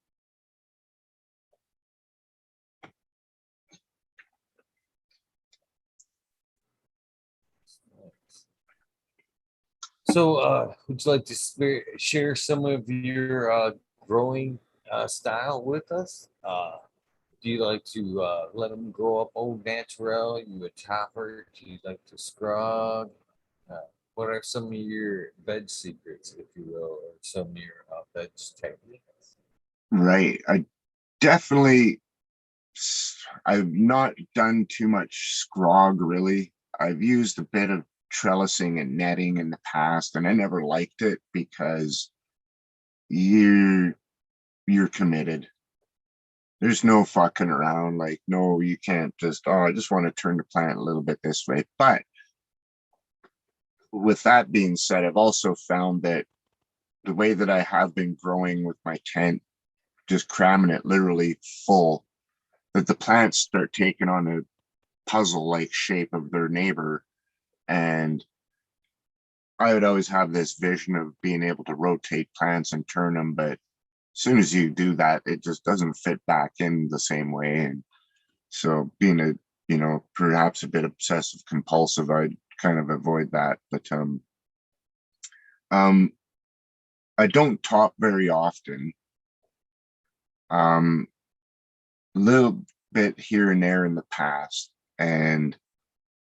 So, would you like to share some of your growing style with us? Do you like to let them grow up old natural? You a chopper? Do you like to scrub? Uh, what are some of your veg secrets, if you will, or some of your veg techniques? right, I definitely, I've not done too much scrog really. I've used a bit of trellising and netting in the past, and I never liked it because you you're committed. There's no fucking around. Like, no, you can't just, oh, I just want to turn the plant a little bit this way. But with that being said, I've also found that the way that I have been growing with my tent, just cramming it literally full, that the plants start taking on a puzzle like shape of their neighbor. And I would always have this vision of being able to rotate plants and turn them. But as soon as you do that, it just doesn't fit back in the same way. And so being a, you know, perhaps a bit obsessive compulsive, I'd kind of avoid that. But um I don't top very often. A little bit here and there in the past. And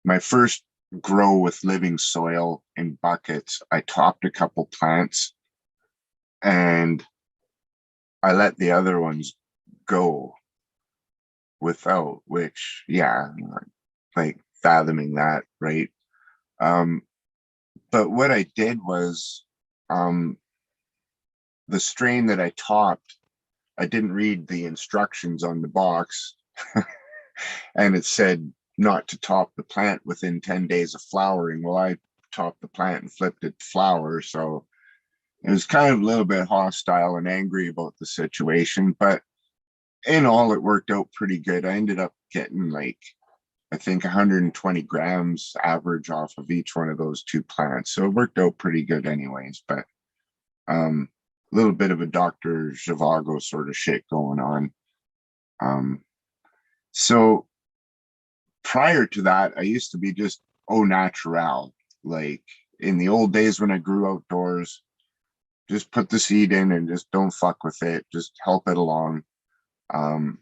my first grow with living soil in buckets. I topped a couple plants and I let the other ones go without, which, yeah, like fathoming that, right? Um, but what I did was, um, the strain that I topped, I didn't read the instructions on the box, and it said not to top the plant within 10 days of flowering. Well, I topped the plant and flipped it to flower, so it was kind of a little bit hostile and angry about the situation, but in all, it worked out pretty good. I ended up getting like, I think 120 grams average off of each one of those two plants. So it worked out pretty good anyways, but a little bit of a Dr. Zhivago sort of shit going on. Um, so prior to that, I used to be just au natural. Like in the old days when I grew outdoors, just put the seed in and just don't fuck with it. Just help it along. Um,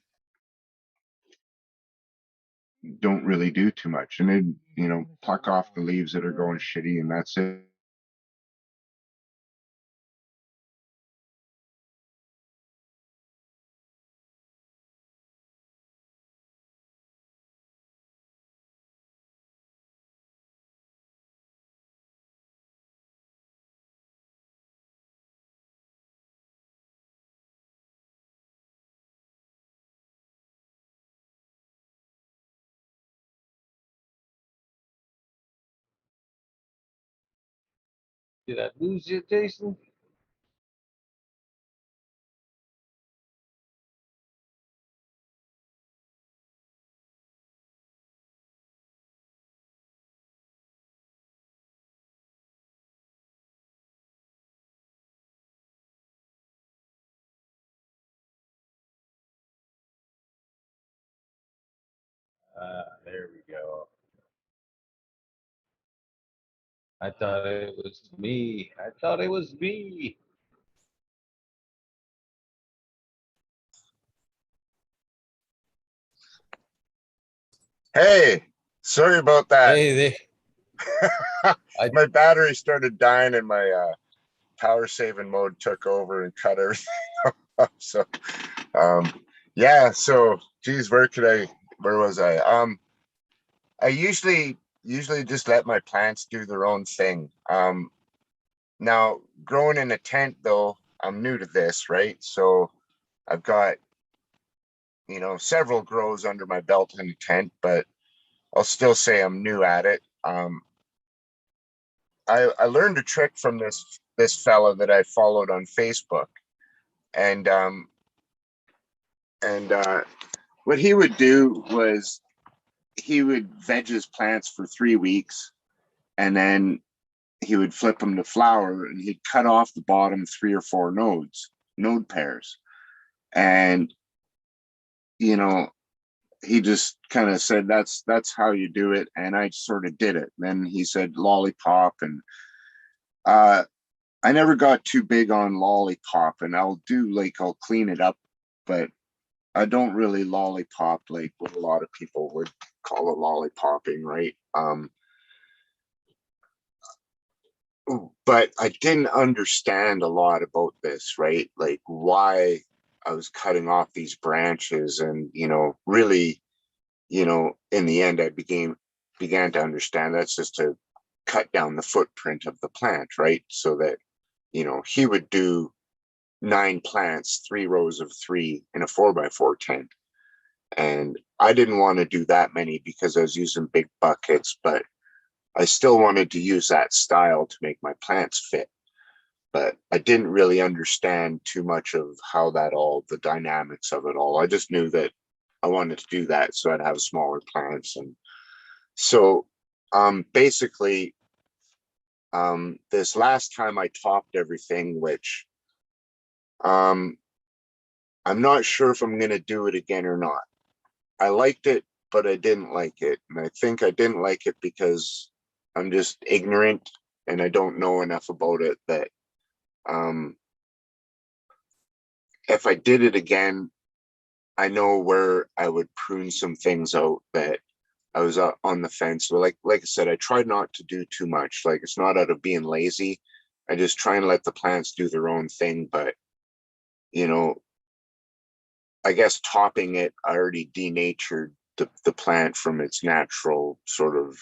don't really do too much. And then, pluck off the leaves that are going shitty and that's it. Did I lose you, Jason? There we go. I thought it was me. I thought it was me. Hey, sorry about that. Hey, I My battery started dying and my power saving mode took over and cut everything off. So, um, yeah. So, geez, where was I? I usually just let my plants do their own thing. Now growing in a tent though, I'm new to this, right? So I've got, several grows under my belt in a tent, but I'll still say I'm new at it. I learned a trick from this fella that I followed on Facebook, and what he would do was he would veg his plants for 3 weeks, and then he would flip them to flower, and he'd cut off the bottom 3 or 4 node pairs, and you know he just kind of said that's how you do it, and I sort of did it. Then he said lollipop, and uh I never got too big on lollipop, and I'll clean it up, but I don't really lollipop like what a lot of people would call it lollipopping, right? But I didn't understand a lot about this, right? Like why I was cutting off these branches, and really, in the end, I began to understand that's just to cut down the footprint of the plant, right? So that he would do 9 plants, 3 rows of 3 in a 4x4 tent. And I didn't want to do that many because I was using big buckets, but I still wanted to use that style to make my plants fit. But I didn't really understand too much of how the dynamics of it all. I just knew that I wanted to do that so I'd have smaller plants. And so basically, this last time I topped everything, which um, I'm not sure if I'm going to do it again or not. I liked it, but I didn't like it. And I think I didn't like it because I'm just ignorant and I don't know enough about it that um, if I did it again, I know where I would prune some things out that I was on the fence. But like I said, I tried not to do too much. Like, it's not out of being lazy. I just try and let the plants do their own thing. But, you know, I guess topping it, I already denatured the plant from its natural sort of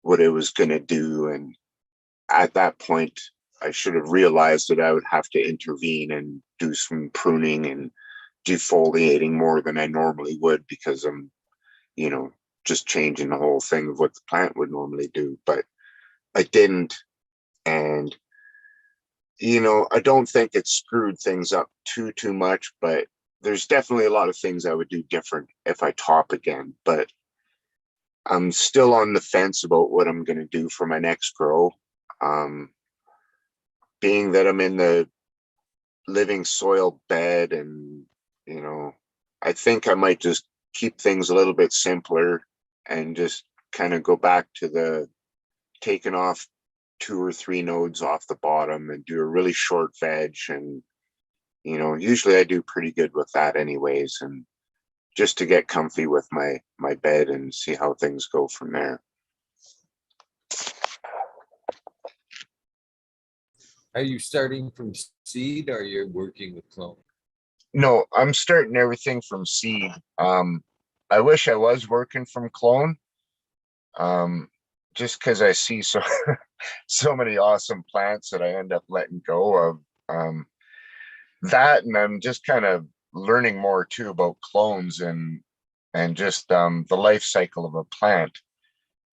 what it was going to do. And at that point, I should have realized that I would have to intervene and do some pruning and defoliating more than I normally would, because I'm, you know, just changing the whole thing of what the plant would normally do. But I didn't. And, you know, I don't think it screwed things up too much, but there's definitely a lot of things I would do different if I top again. But I'm still on the fence about what I'm going to do for my next grow. Um, Being that I'm in the living soil bed, and, you know, I think I might just keep things a little bit simpler and just kind of go back to the taking off 2 or 3 nodes off the bottom and do a really short veg. And, you know, usually I do pretty good with that anyways, and just to get comfy with my bed and see how things go from there. Are you starting from seed or are you working with clone? No, I'm starting everything from seed. I wish I was working from clone, just because I see so so many awesome plants that I end up letting go of. That, and I'm just kind of learning more too about clones and just the life cycle of a plant.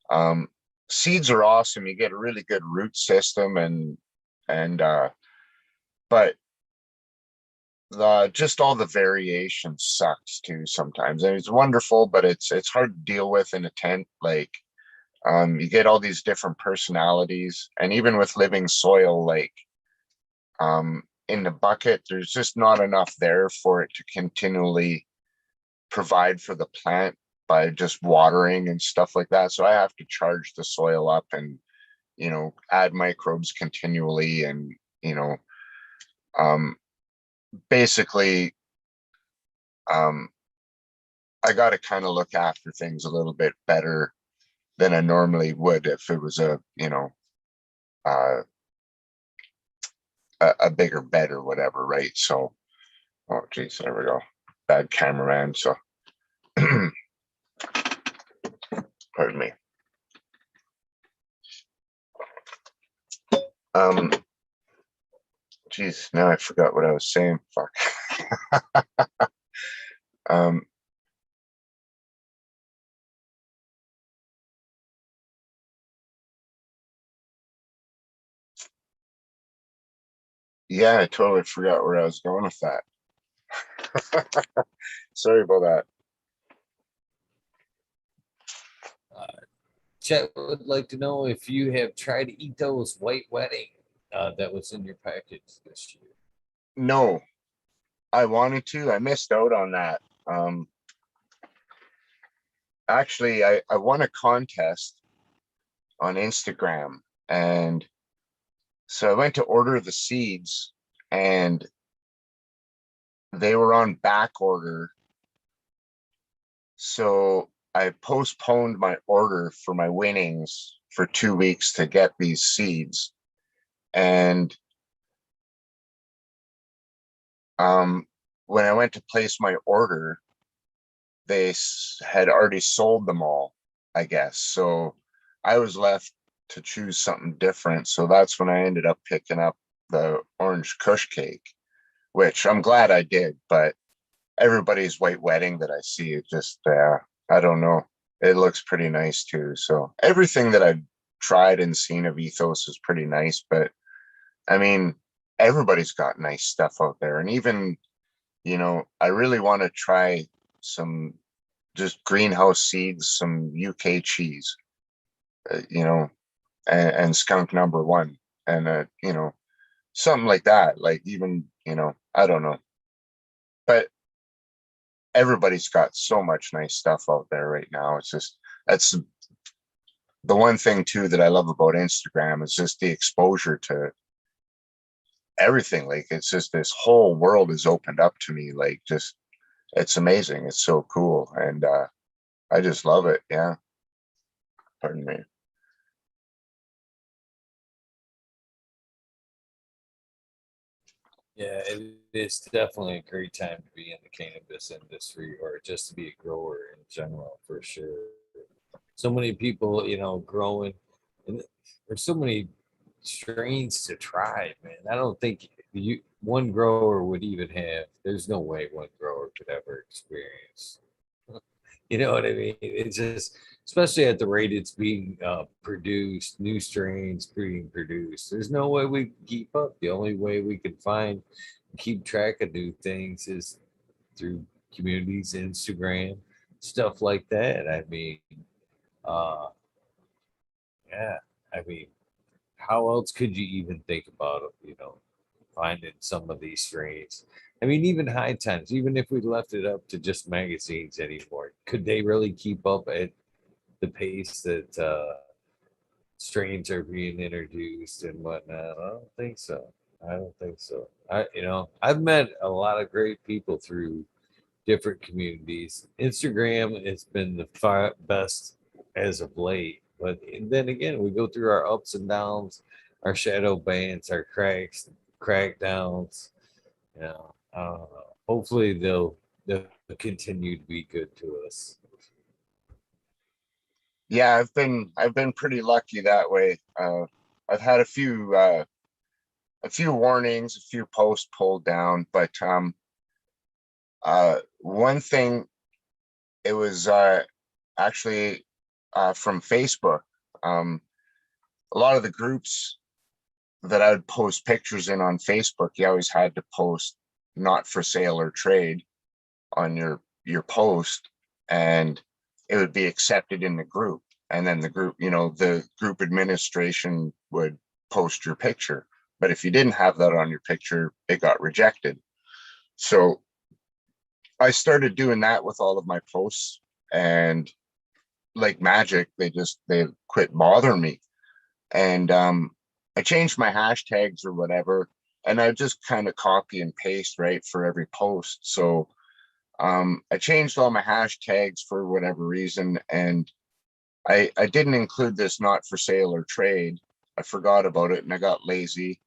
Um, Seeds are awesome. You get a really good root system, and but just all the variation sucks too sometimes. And it's wonderful, but it's hard to deal with in a tent. Like, you get all these different personalities, and even with living soil, like, in the bucket, there's just not enough there for it to continually provide for the plant by just watering and stuff like that. So I have to charge the soil up and, you know, add microbes continually, and, you know, um, basically, um, I got to kind of look after things a little bit better than I normally would if it was a, you know, uh, a bigger bed or whatever, right? So, oh geez, there we go. Bad cameraman. So, pardon me. Um, Geez, now I forgot what I was saying. Fuck. um, yeah, I totally forgot where I was going with that. Sorry about that. Chet would like to know if you have tried to eat those white wedding that was in your package this year. No, I wanted to. I missed out on that. Actually, I won a contest on Instagram, and so I went to order the seeds, and they were on back order. So I postponed my order for my winnings for 2 weeks to get these seeds. And when I went to place my order, they had already sold them all, I guess. So I was left to choose something different. So that's when I ended up picking up the orange kush cake, which I'm glad I did. But everybody's white wedding that I see, it just, I don't know. It looks pretty nice too. So everything that I've tried and seen of Ethos is pretty nice. But I mean, everybody's got nice stuff out there. And even, you know, I really want to try some just greenhouse seeds, some UK cheese, you know, and skunk number one, and, you know, something like that. Like, even, you know, I don't know. But everybody's got so much nice stuff out there right now. It's just, that's the one thing too that I love about Instagram, is just the exposure to everything. Like, it's just, this whole world is opened up to me. Like, just, it's amazing. It's so cool. And I just love it. Yeah. Pardon me. Yeah, it is definitely a great time to be in the cannabis industry or just to be a grower in general, for sure. So many people, growing, and there's so many strains to try, man. I don't think one grower would even have. There's no way one grower could ever experience. You know what I mean? It's just, especially at the rate it's being produced, new strains being produced. There's no way we can keep up. The only way we can keep track of new things is through communities, Instagram, stuff like that. I mean, uh, yeah, I mean, how else could you even think about it, finding some of these strains? I mean, even high times, even if we left it up to just magazines anymore, could they really keep up at the pace that strains are being introduced and whatnot? I don't think so. I don't think so. I've met a lot of great people through different communities. Instagram has been the best as of late, but then again, we go through our ups and downs, our shadow bans, our crackdowns. I don't know. Hopefully, they'll continue to be good to us. Yeah, I've been pretty lucky that way. I've had a few warnings, a few posts pulled down, but one thing, it was actually from Facebook. Um, a lot of the groups that I would post pictures in on Facebook, you always had to post not for sale or trade on your post, and it would be accepted in the group. And then the group administration would post your picture. But if you didn't have that on your picture, it got rejected. So I started doing that with all of my posts, and like magic, they quit bothering me. And I changed my hashtags or whatever, and I just kind of copy and paste right for every post. So I changed all my hashtags for whatever reason, and I didn't include this not for sale or trade. I forgot about it and I got lazy.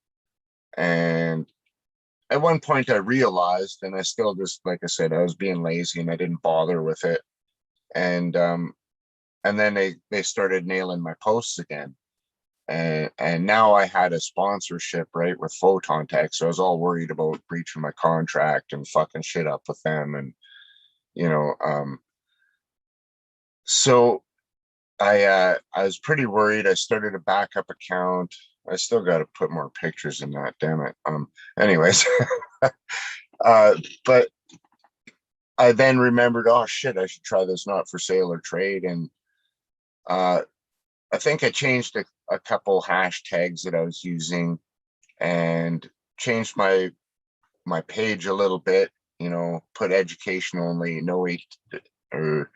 And at one point I realized, and I still just, like I said, I was being lazy and I didn't bother with it. And then they started nailing my posts again. And now I had a sponsorship, right, with Photon Tech. So I was all worried about breaching my contract and fucking shit up with them. And, you know, so I was pretty worried. I started a backup account. I still got to put more pictures in that, damn it. Anyways, but I then remembered, oh shit, I should try this not for sale or trade. And uh, I think I changed a couple hashtags that I was using and changed my page a little bit, put education only, no or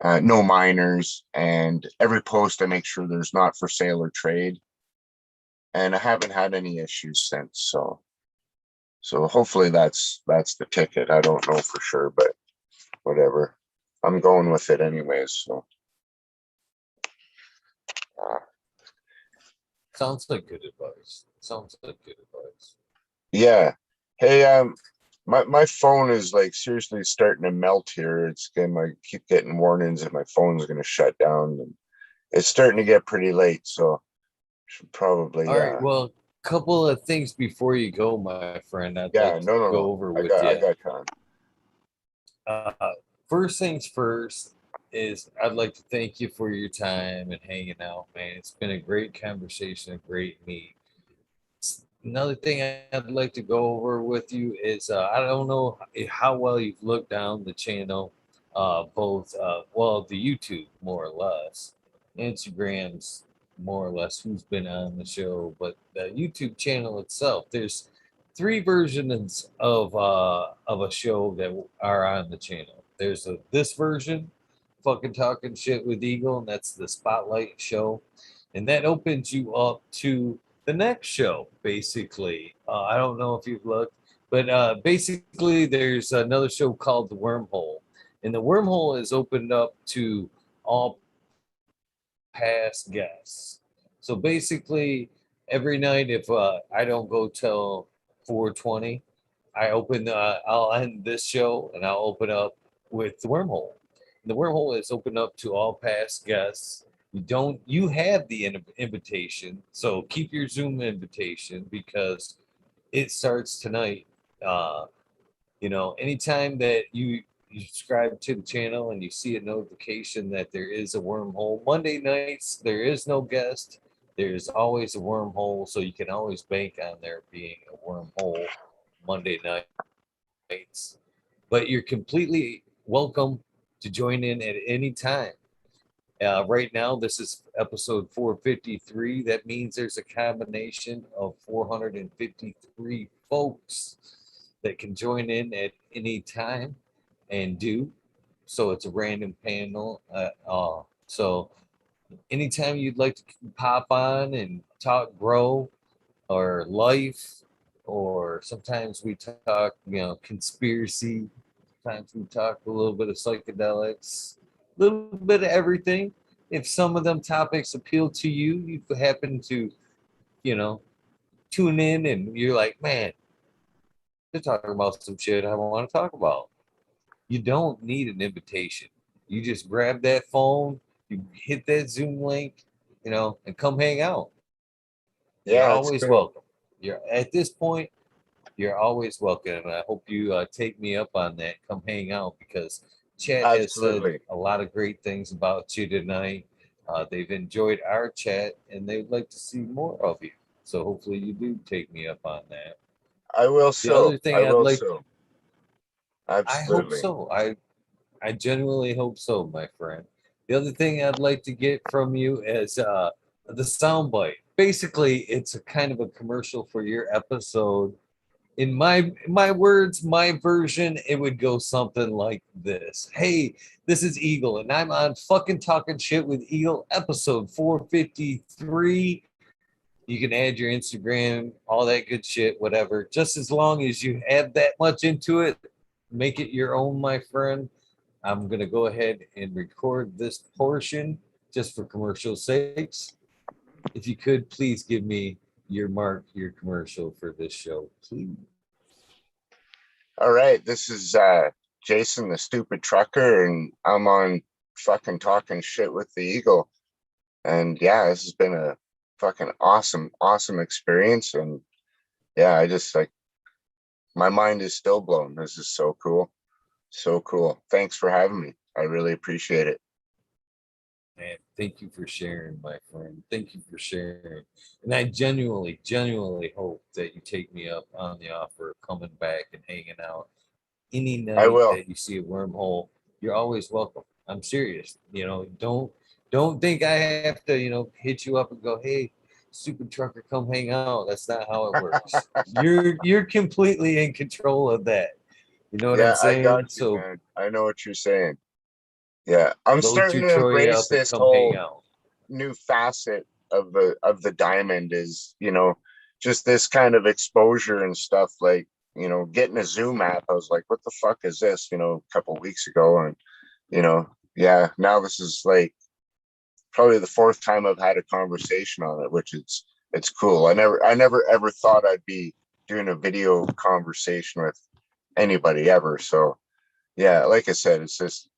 no minors, and every post I make sure there's not for sale or trade. And I haven't had any issues since. So hopefully that's the ticket. I don't know for sure, but whatever. I'm going with it anyways. So uh, Sounds like good advice. Sounds like good advice. yeah. Hey, my phone is like seriously starting to melt here. I keep getting warnings that my phone's gonna shut down, and it's starting to get pretty late, so should probably All right. Well, couple of things before you go, my friend. I'd yeah, like to no, no, go no. over I with got I you. got time. Uh, First things first is I'd like to thank you for your time and hanging out, man. It's been a great conversation, a great meet. Another thing I'd like to go over with you is I don't know how well you've looked down the channel, both the YouTube more or less, Instagram's more or less who's been on the show, but the YouTube channel itself. There's three versions of a show that are on the channel. There's this version, fucking talking shit with Eagle, and that's the Spotlight show, and that opens you up to the next show, basically. I don't know if you've looked, but basically, there's another show called The Wormhole. And The Wormhole is opened up to all past guests. So basically, every night, if I don't go till 4:20, I'll end this show and I'll open up with the wormhole. The wormhole is open up to all past guests. You have the invitation, so keep your Zoom invitation because it starts tonight. Uh, anytime that you subscribe to the channel and you see a notification that there is a wormhole, Monday nights there is no guest. There's always a wormhole, so you can always bank on there being a wormhole Monday nights. But you're completely welcome to join in at any time. Right now, this is episode 453. That means there's a combination of 453 folks that can join in at any time and do. So it's a random panel. So anytime you'd like to pop on and talk grow or life, or sometimes we talk, conspiracy. Sometimes we talk a little bit of psychedelics, a little bit of everything. If some of them topics appeal to you, you happen to, you know, tune in and you're like, man, they're talking about some shit I want to talk about. You don't need an invitation. You just grab that phone, you hit that Zoom link, and come hang out. You're Yeah, it's always cool. welcome. You're at this point, you're always welcome. And I hope you take me up on that. Come hang out because chat has said Absolutely. a lot of great things about you tonight. They've enjoyed our chat and they'd like to see more of you. So hopefully you do take me up on that. I will The other so. I thing I'd will like, so. I hope Absolutely. so. I genuinely hope so, my friend. The other thing I'd like to get from you is the soundbite. Basically, it's a kind of a commercial for your episode. In my words, my version, it would go something like this. Hey, this is Eagle, and I'm on fucking talking shit with Eagle, episode 453. You can add your Instagram, all that good shit, whatever. Just as long as you add that much into it, make it your own, my friend. I'm going to go ahead and record this portion just for commercial sakes. If you could, please give me your commercial for this show, please. All right. This is Jason, the stupid trucker, and I'm on fucking talking shit with the Eagle. And yeah, this has been a fucking awesome experience. And yeah, I just like my mind is still blown. This is so cool. So cool. Thanks for having me. I really appreciate it. Man, thank you for sharing, my friend. Thank you for sharing. And I genuinely hope that you take me up on the offer of coming back and hanging out any I night will. that you see a wormhole. You're always welcome. I'm serious. Don't think I have to, hit you up and go, hey, stupid trucker, come hang out. That's not how it works. You're completely in control of that. You know what I'm Yeah, I got saying? you, So man. I know what you're saying. Yeah, I'm load starting your to Troy embrace up and this come hang whole out. new facet of the diamond is, just this kind of exposure and stuff like, getting a Zoom app. I was like, what the fuck is this, a couple of weeks ago. And, yeah, now this is like probably the fourth time I've had a conversation on it, which it's cool. I never ever thought I'd be doing a video conversation with anybody ever. So yeah, like I said, it's just,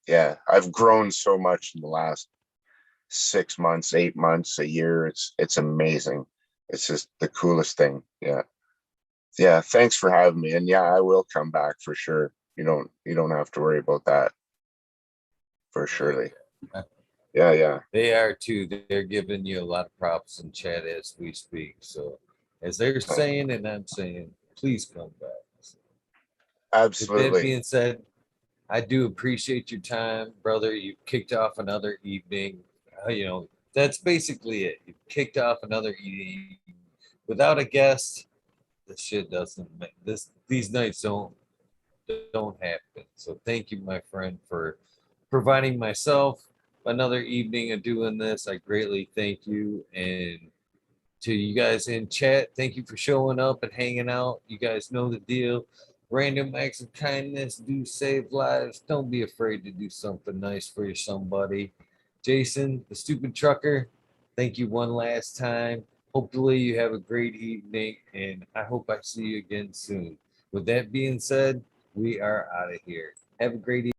yeah, I've grown so much in the last 6 months, 8 months, a year. It's amazing. It's just the coolest thing. Yeah. Yeah. Thanks for having me. And yeah, I will come back for sure. You don't have to worry about that for Like surely. that. Yeah, yeah. They are too. They're giving you a lot of props in chat as we speak. So, as they're saying, and I'm saying, please come back. With that Absolutely. being said, I do appreciate your time, brother. You kicked off another evening. That's basically it. You kicked off another evening without a guest. This shit doesn't. These nights don't happen. So thank you, my friend, for providing myself another evening of doing this. I greatly thank you. And to you guys in chat, thank you for showing up and hanging out. You guys know the deal. Random acts of kindness do save lives. Don't be afraid to do something nice for somebody. Jason, the stupid trucker, thank you one last time. Hopefully, you have a great evening, and I hope I see you again soon. With that being said, we are out of here. Have a great evening.